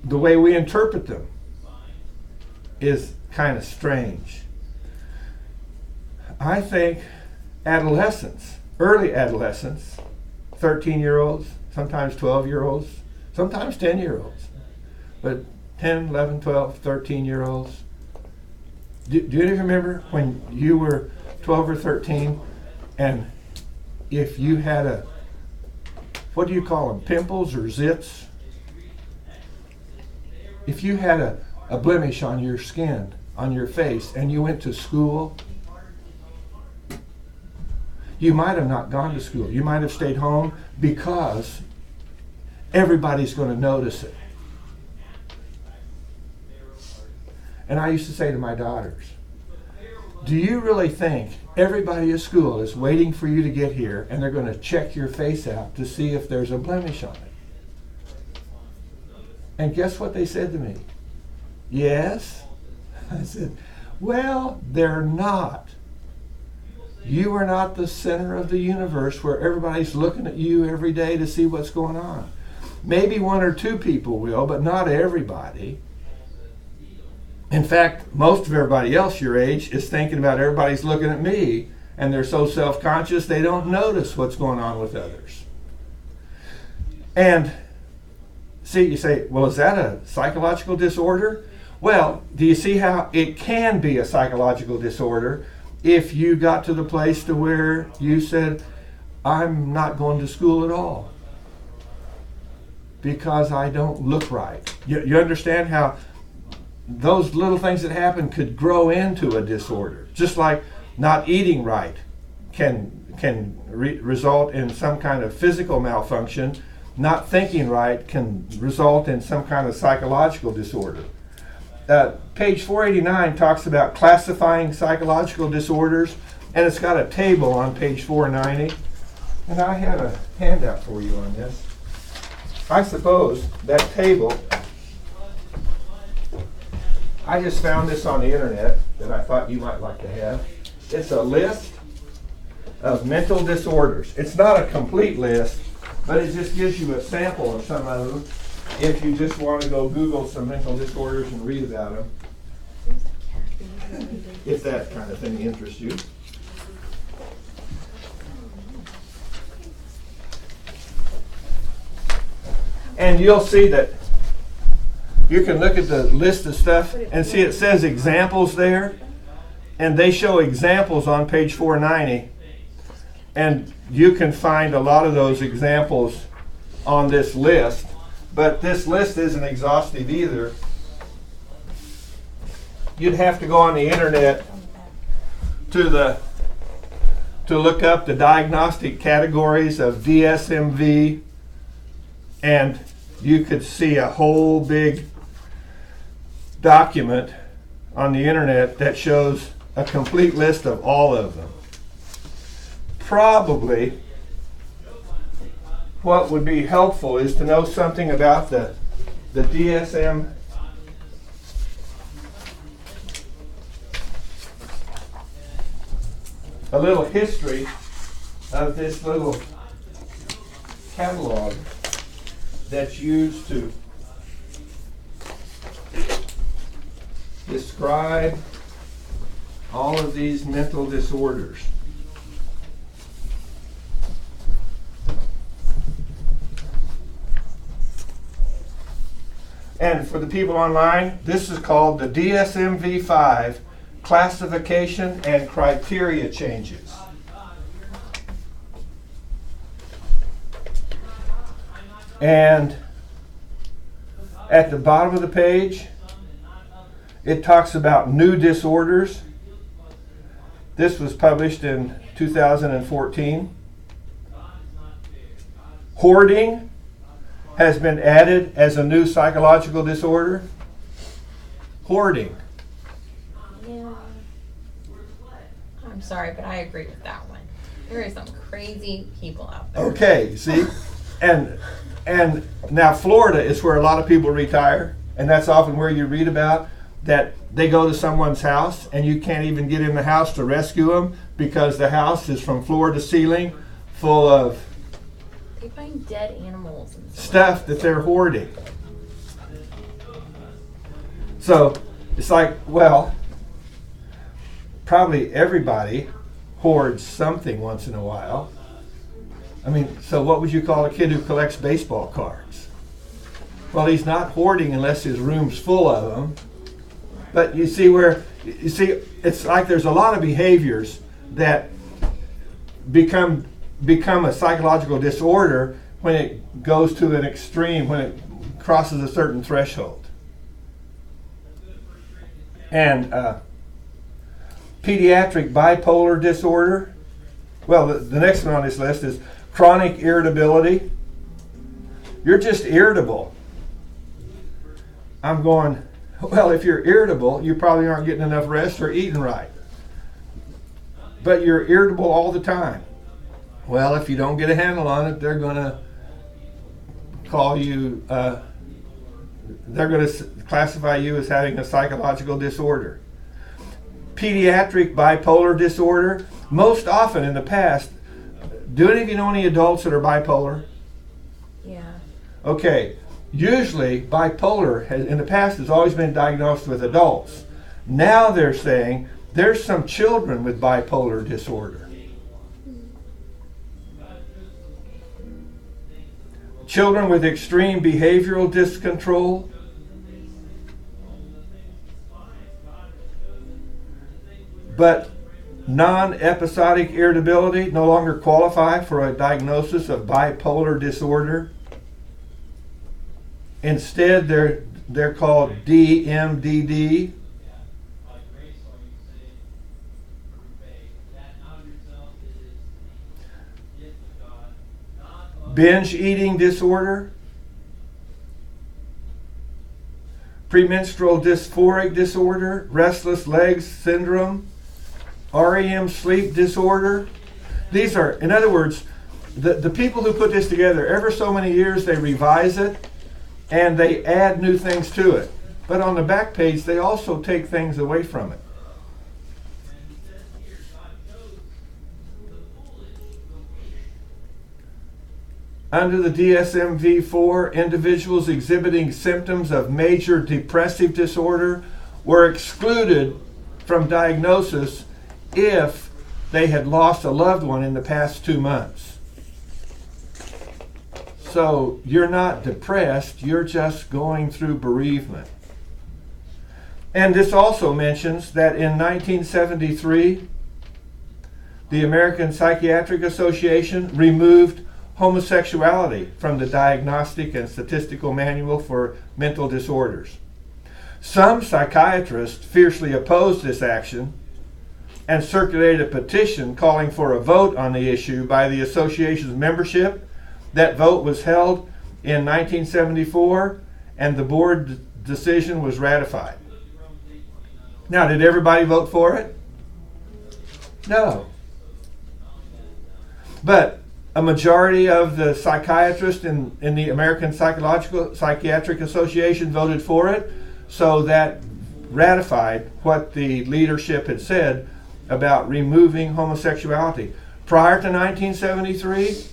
the way we interpret them is kind of strange. I think adolescents, early adolescents, 13-year-olds, sometimes 12-year-olds, sometimes 10-year-olds, but 10, 11, 12, 13-year-olds. Do you remember when you were 12 or 13 and if you had a, what do you call them, pimples or zits? If you had a blemish on your skin, on your face, and you went to school, you might have not gone to school. You might have stayed home because everybody's going to notice it. And I used to say to my daughters, do you really think everybody at school is waiting for you to get here and they're going to check your face out to see if there's a blemish on it? And guess what they said to me? Yes. I said, well, they're not. You are not the center of the universe where everybody's looking at you every day to see what's going on. Maybe one or two people will, but not everybody. In fact, most of everybody else your age is thinking about everybody's looking at me, and they're so self-conscious they don't notice what's going on with others. And see, you say, well, is that a psychological disorder? Well, do you see how it can be a psychological disorder if you got to the place to where you said, I'm not going to school at all because I don't look right. You understand how those little things that happen could grow into a disorder. Just like not eating right can result in some kind of physical malfunction. Not thinking right can result in some kind of psychological disorder. Page 489 talks about classifying psychological disorders, and it's got a table on page 490. And I have a handout for you on this. I suppose that table, I just found this on the internet that I thought you might like to have. It's a list of mental disorders. It's not a complete list, but it just gives you a sample of some of them if you just want to go Google some mental disorders and read about them. If that kind of thing interests you. And you'll see that you can look at the list of stuff and see it says examples there. And they show examples on page 490. And you can find a lot of those examples on this list. But this list isn't exhaustive either. You'd have to go on the internet to look up the diagnostic categories of DSM-V, and you could see a whole big document on the internet that shows a complete list of all of them. Probably what would be helpful is to know something about the DSM. A little history of this little catalog that's used to describe all of these mental disorders. And for the people online, this is called the DSM-V5 Classification and Criteria Changes. And at the bottom of the page, it talks about new disorders. This was published in 2014. Hoarding has been added as a new psychological disorder. Hoarding. Yeah. I'm sorry, but I agree with that one. There are some crazy people out there. Okay, see? And now Florida is where a lot of people retire, and that's often where you read about that they go to someone's house and you can't even get in the house to rescue them because the house is from floor to ceiling full of They find dead animals and stuff that they're hoarding. So it's like, well, probably everybody hoards something once in a while. I mean, so what would you call a kid who collects baseball cards? Well, he's not hoarding unless his room's full of them. But you see, it's like there's a lot of behaviors that become a psychological disorder when it goes to an extreme, when it crosses a certain threshold. And pediatric bipolar disorder. Well, the next one on this list is chronic irritability. You're just irritable. I'm going, well, if you're irritable, you probably aren't getting enough rest or eating right. But you're irritable all the time. Well, if you don't get a handle on it, they're going to call you, they're going to classify you as having a psychological disorder. Pediatric bipolar disorder. Most often in the past, do any of you know any adults that are bipolar? Yeah. Okay, usually bipolar in the past has always been diagnosed with adults. Now they're saying there's some children with bipolar disorder. Children with extreme behavioral discontrol. But non-episodic irritability no longer qualify for a diagnosis of bipolar disorder. Instead, they're called DMDD. Binge eating disorder. Premenstrual dysphoric disorder. Restless legs syndrome. REM sleep disorder. These are, in other words, the people who put this together, ever so many years they revise it and they add new things to it. But on the back page, they also take things away from it. Under the DSM-IV, individuals exhibiting symptoms of major depressive disorder were excluded from diagnosis if they had lost a loved one in the past 2 months. So you're not depressed, you're just going through bereavement. And this also mentions that in 1973, the American Psychiatric Association removed homosexuality from the Diagnostic and Statistical Manual for Mental Disorders. Some psychiatrists fiercely opposed this action and circulated a petition calling for a vote on the issue by the association's membership. That vote was held in 1974, and the board decision was ratified. Now, did everybody vote for it? No. But a majority of the psychiatrists in the American Psychiatric Association voted for it, so that ratified what the leadership had said about removing homosexuality. Prior to 1973,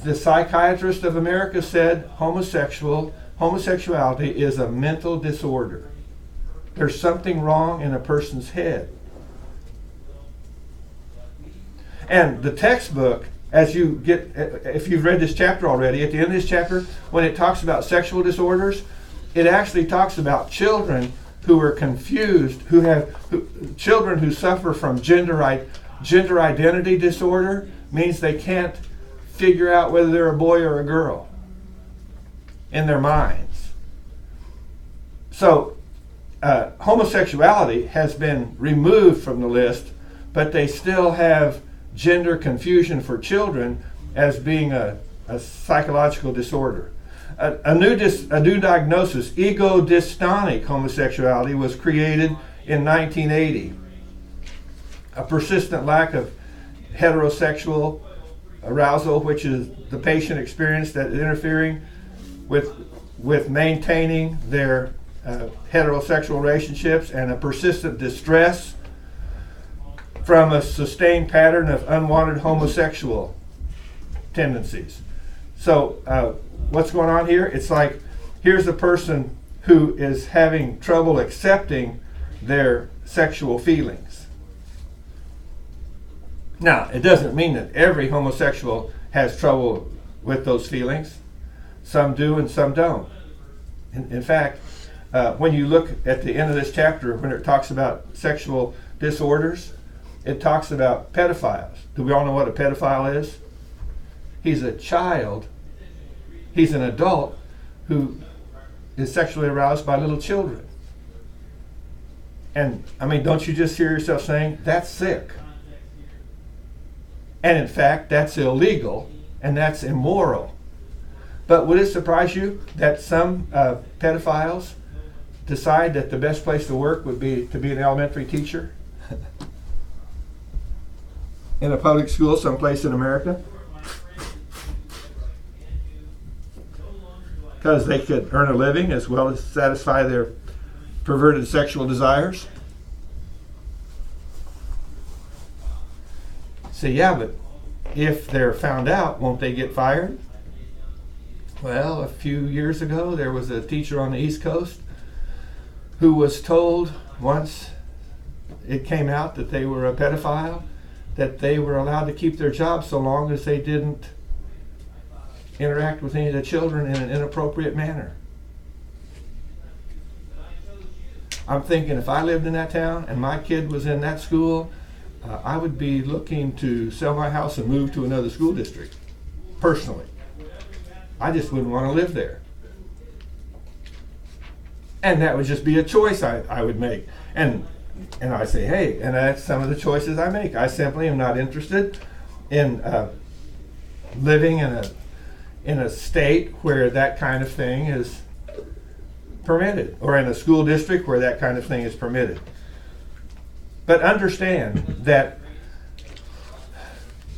the Psychiatrist of America said homosexuality is a mental disorder. There's something wrong in a person's head. And the textbook, if you've read this chapter already, at the end of this chapter, when it talks about sexual disorders, it actually talks about children who are confused, children who suffer from gender identity disorder, means they can't figure out whether they're a boy or a girl in their minds. So homosexuality has been removed from the list, but they still have gender confusion for children as being a psychological disorder. A new diagnosis, ego-dystonic homosexuality, was created in 1980. A persistent lack of heterosexual arousal, which is the patient experience that is interfering with maintaining their heterosexual relationships, and a persistent distress from a sustained pattern of unwanted homosexual tendencies. So what's going on here? It's like, here's a person who is having trouble accepting their sexual feelings. Now, it doesn't mean that every homosexual has trouble with those feelings. Some do and some don't. In fact, when you look at the end of this chapter, when it talks about sexual disorders, it talks about pedophiles. Do we all know what a pedophile is? He's a child, he's an adult who is sexually aroused by little children. And I mean, don't you just hear yourself saying, that's sick? And in fact, that's illegal and that's immoral. But would it surprise you that some pedophiles decide that the best place to work would be to be an elementary teacher in a public school someplace in America? Because they could earn a living as well as satisfy their perverted sexual desires. So yeah, but if they're found out, won't they get fired? Well, a few years ago, there was a teacher on the East Coast who was told once it came out that they were a pedophile, that they were allowed to keep their job so long as they didn't interact with any of the children in an inappropriate manner. I'm thinking if I lived in that town and my kid was in that school, I would be looking to sell my house and move to another school district, personally. I just wouldn't want to live there. And that would just be a choice I would make. And I say, hey, and that's some of the choices I make. I simply am not interested in living in a state where that kind of thing is permitted, or in a school district where that kind of thing is permitted. But understand that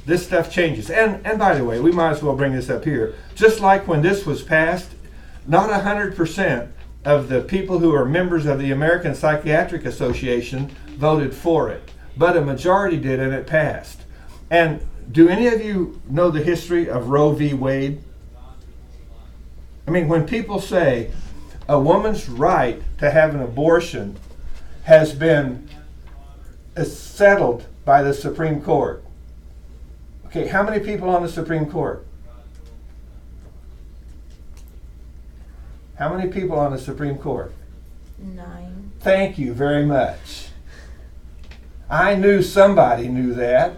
this stuff changes. And by the way, we might as well bring this up here. Just like when this was passed, not 100% of the people who are members of the American Psychiatric Association voted for it, but a majority did, and it passed. And do any of you know the history of Roe v. Wade? I mean, when people say a woman's right to have an abortion has been settled by the Supreme Court. Okay, how many people on the Supreme Court? How many people on the Supreme Court? 9. Thank you very much. I knew somebody knew that.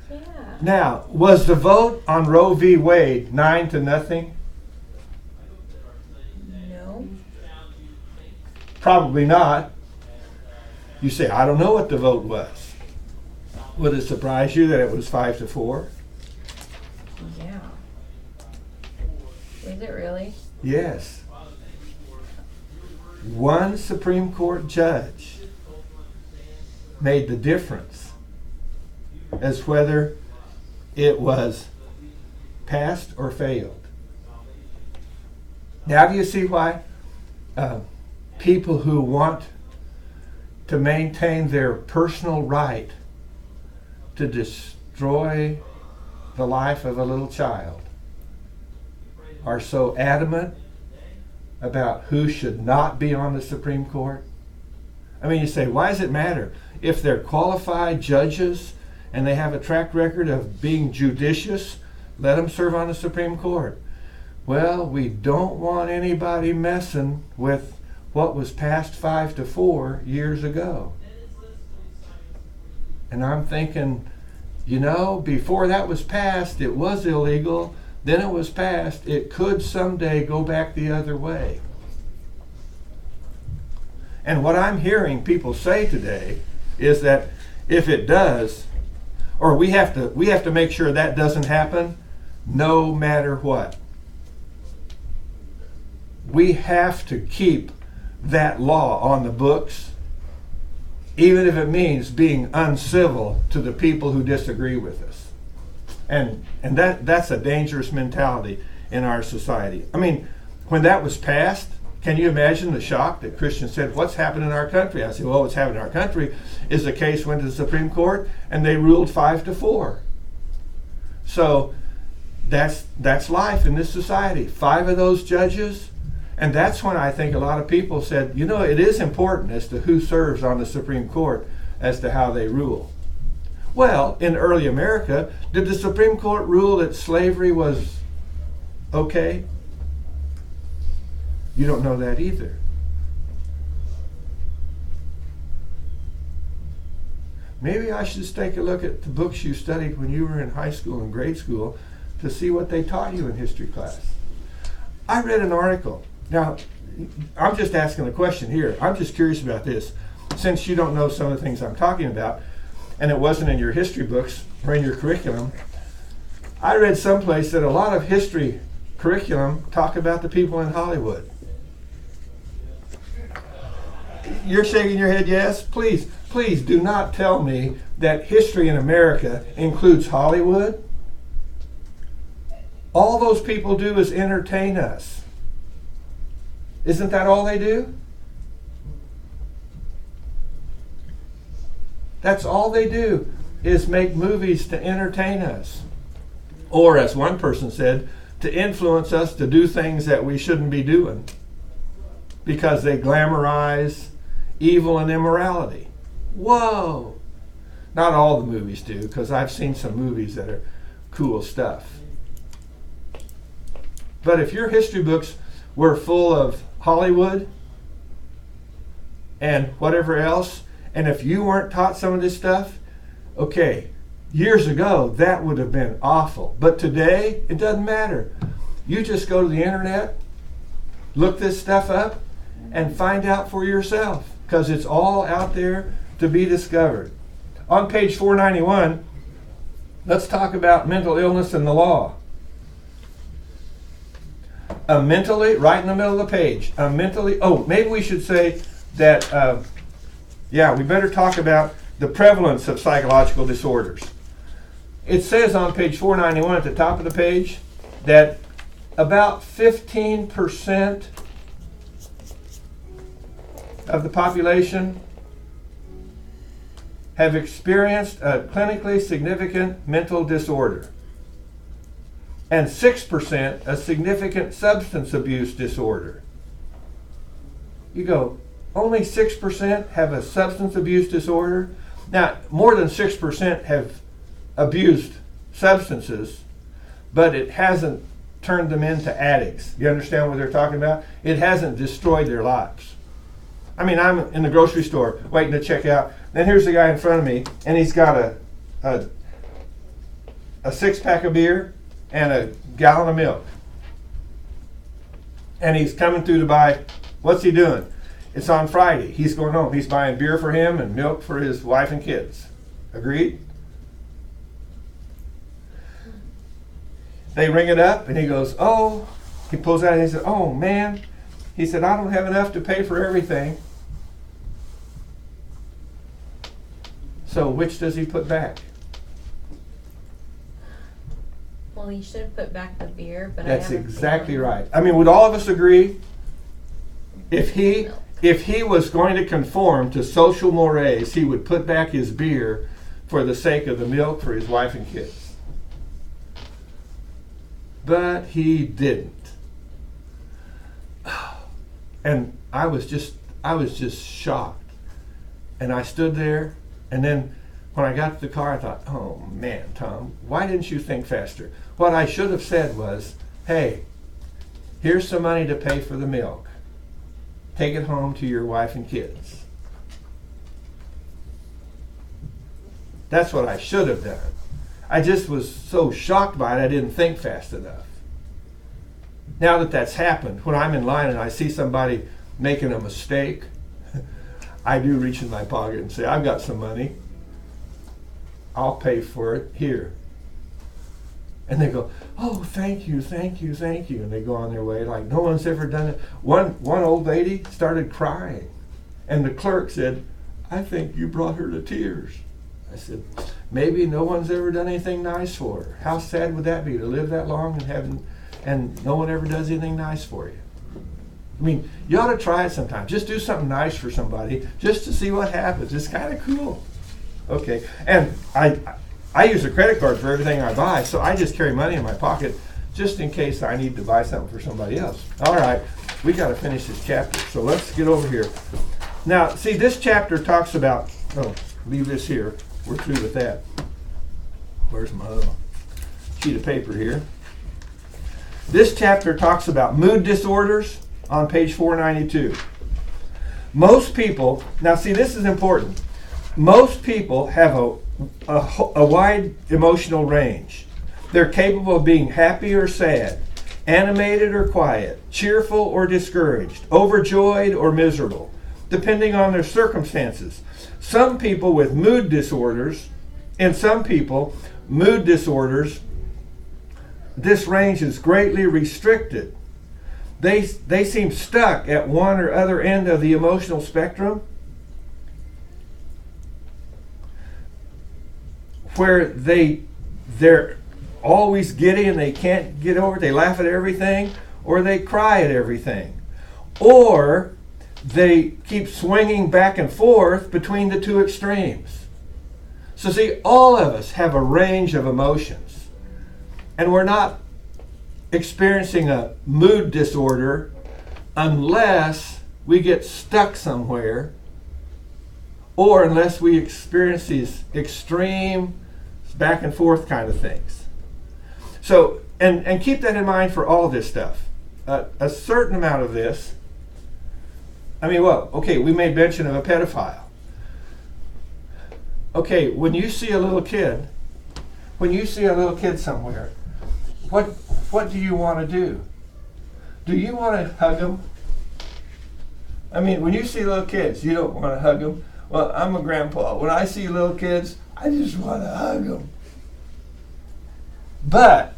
Yeah. Now, was the vote on Roe v. Wade 9-0? No. Probably not. You say, I don't know what the vote was. Would it surprise you that it was 5-4? Yeah. Is it really? Yes. One Supreme Court judge made the difference as whether it was passed or failed. Now do you see why people who want to maintain their personal right to destroy the life of a little child are so adamant about who should not be on the Supreme Court? I mean, you say, why does it matter? If they're qualified judges and they have a track record of being judicious, let them serve on the Supreme Court. Well, we don't want anybody messing with what was passed 5-4 years ago. And I'm thinking, you know, before that was passed, it was illegal. Then it was passed. It could someday go back the other way. And what I'm hearing people say today is that if it does, or we have to make sure that doesn't happen, no matter what. We have to keep that law on the books, even if it means being uncivil to the people who disagree with us. And that's a dangerous mentality in our society. I mean, when that was passed, can you imagine the shock that Christians said, what's happened in our country? I said, well, what's happened in our country is the case went to the Supreme Court and they ruled 5-4. So that's life in this society. 5 of those judges. And that's when I think a lot of people said, you know, it is important as to who serves on the Supreme Court as to how they rule. Well, in early America, did the Supreme Court rule that slavery was okay? You don't know that either. Maybe I should just take a look at the books you studied when you were in high school and grade school to see what they taught you in history class. I read an article. Now, I'm just asking a question here. I'm just curious about this. Since you don't know some of the things I'm talking about, and it wasn't in your history books or in your curriculum, I read someplace that a lot of history curriculum talk about the people in Hollywood. You're shaking your head yes? Please do not tell me that history in America includes Hollywood. All those people do is entertain us. Isn't that all they do? That's all they do, is make movies to entertain us. Or, as one person said, to influence us to do things that we shouldn't be doing because they glamorize evil and immorality. Whoa! Not all the movies do, because I've seen some movies that are cool stuff. But if your history books were full of Hollywood and whatever else, and if you weren't taught some of this stuff, okay, years ago that would have been awful. But today, it doesn't matter. You just go to the internet, look this stuff up, and find out for yourself, because it's all out there to be discovered. On page 491, let's talk about mental illness and the law. Right in the middle of the page, maybe we should say that, we better talk about the prevalence of psychological disorders. It says on page 491 at the top of the page that about 15% of the population have experienced a clinically significant mental disorder, and 6% a significant substance abuse disorder. You go, only 6% have a substance abuse disorder? Now, more than 6% have abused substances, but it hasn't turned them into addicts. You understand what they're talking about? It hasn't destroyed their lives. I mean, I'm in the grocery store waiting to check out. Then here's the guy in front of me, and he's got a 6-pack of beer and a gallon of milk. And he's coming through to buy, what's he doing? It's on Friday. He's going home. He's buying beer for him and milk for his wife and kids. Agreed? They ring it up, and he goes, he pulls out and he said, oh man. He said, I don't have enough to pay for everything. So which does he put back? Well, he should have put back the beer, but That's exactly right. I mean, would all of us agree? If he was going to conform to social mores, he would put back his beer for the sake of the milk for his wife and kids. But he didn't. And I was just shocked. And I stood there, and then when I got to the car, I thought, oh man, Tom, why didn't you think faster? What I should have said was, hey, here's some money to pay for the milk. Take it home to your wife and kids. That's what I should have done. I just was so shocked by it, I didn't think fast enough. Now that that's happened, when I'm in line and I see somebody making a mistake, I do reach in my pocket and say, I've got some money. I'll pay for it here. And they go, oh, thank you, thank you, thank you. And they go on their way like no one's ever done it. One old lady started crying. And the clerk said, I think you brought her to tears. I said, maybe no one's ever done anything nice for her. How sad would that be to live that long and no one ever does anything nice for you? I mean, you ought to try it sometime. Just do something nice for somebody just to see what happens. It's kind of cool. Okay, and I use a credit card for everything I buy, so I just carry money in my pocket just in case I need to buy something for somebody else. All right, we got to finish this chapter, so let's get over here. Now, see, this chapter talks about, leave this here. We're through with that. Where's my little sheet of paper here? This chapter talks about mood disorders on page 492. Most people, now see, this is important. Most people have a wide emotional range. They're capable of being happy or sad, animated or quiet, cheerful or discouraged, overjoyed or miserable, depending on their circumstances. Some people with mood disorders, in some people, mood disorders, this range is greatly restricted. They seem stuck at one or other end of the emotional spectrum, where they're always giddy and they can't get over it. They laugh at everything, or they cry at everything, or they keep swinging back and forth between the two extremes. So see, all of us have a range of emotions, and we're not experiencing a mood disorder unless we get stuck somewhere, or unless we experience these extreme back and forth kind of things. So, and keep that in mind for all this stuff. A certain amount of this, I mean, well, okay, we made mention of a pedophile. Okay, when you see a little kid somewhere, what do you want to do? Do you want to hug them? I mean, when you see little kids, you don't want to hug them. Well, I'm a grandpa. When I see little kids, I just want to hug them. But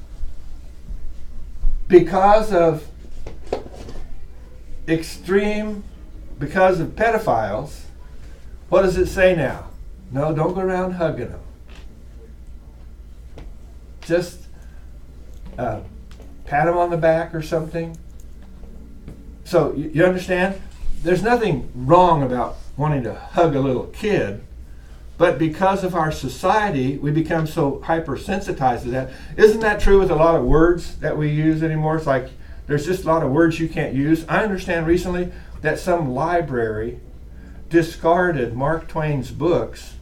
because of pedophiles, what does it say now? No, don't go around hugging them. Just pat them on the back or something. So you understand? There's nothing wrong about wanting to hug a little kid, but because of our society, we become so hypersensitized to that. Isn't that true with a lot of words that we use anymore? It's like there's just a lot of words you can't use. I understand recently that some library discarded Mark Twain's books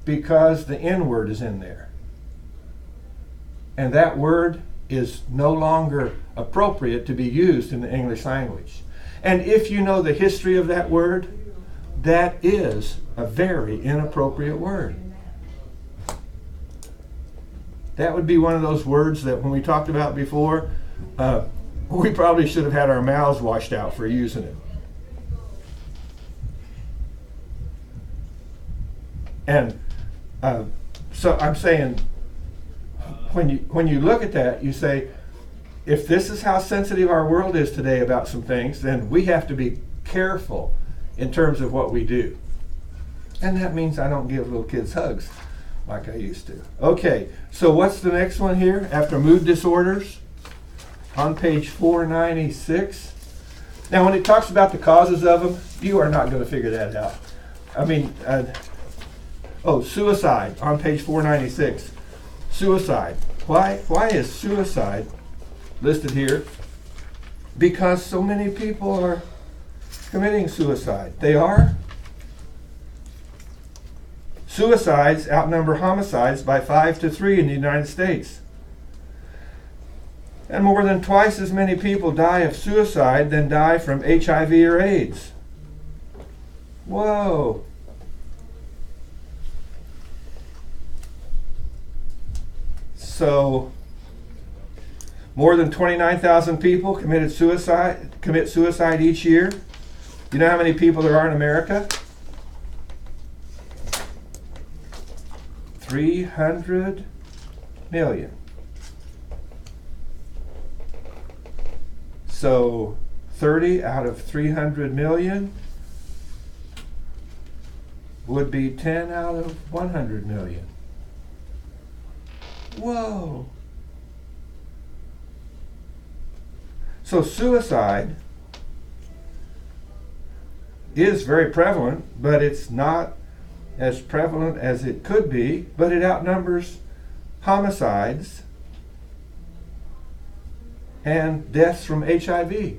because the N-word is in there. And that word is no longer appropriate to be used in the English language. And if you know the history of that word, that is a very inappropriate word. That would be one of those words that when we talked about before, we probably should have had our mouths washed out for using it. And so I'm saying, when you look at that, you say, if this is how sensitive our world is today about some things, then we have to be careful in terms of what we do. And that means I don't give little kids hugs like I used to. Okay, so what's the next one here after mood disorders? On page 496. Now when it talks about the causes of them, you are not going to figure that out. I mean, suicide on page 496. Suicide. Why is suicide listed here? Because so many people are committing suicide. They are. Suicides outnumber homicides by 5 to 3 in the United States. And more than twice as many people die of suicide than die from HIV or AIDS. Whoa. So, more than 29,000 people commit suicide each year. You know how many people there are in America? 300 million. So 30 out of 300 million would be 10 out of 100 million. Whoa. So suicide is very prevalent, but it's not as prevalent as it could be, but it outnumbers homicides and deaths from HIV.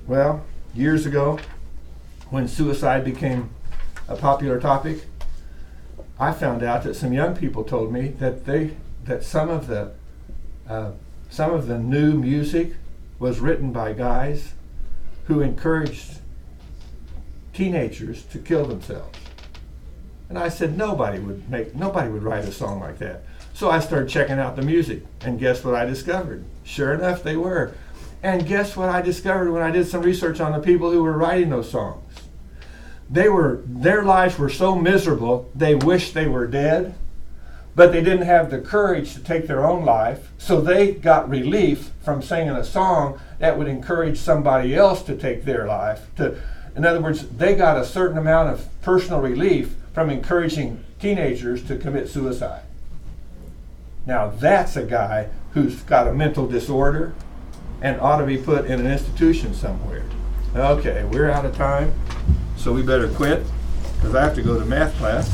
Well, years ago, when suicide became a popular topic, I found out that some young people told me that some of the some of the new music was written by guys who encouraged teenagers to kill themselves. And I said, nobody would write a song like that. So I started checking out the music, and guess what I discovered? Sure enough, they were. And guess what I discovered when I did some research on the people who were writing those songs? Their lives were so miserable, they wished they were dead, but they didn't have the courage to take their own life, so they got relief from singing a song that would encourage somebody else to take their life. In other words, they got a certain amount of personal relief from encouraging teenagers to commit suicide. Now that's a guy who's got a mental disorder and ought to be put in an institution somewhere. Okay, we're out of time, so we better quit, because I have to go to math class.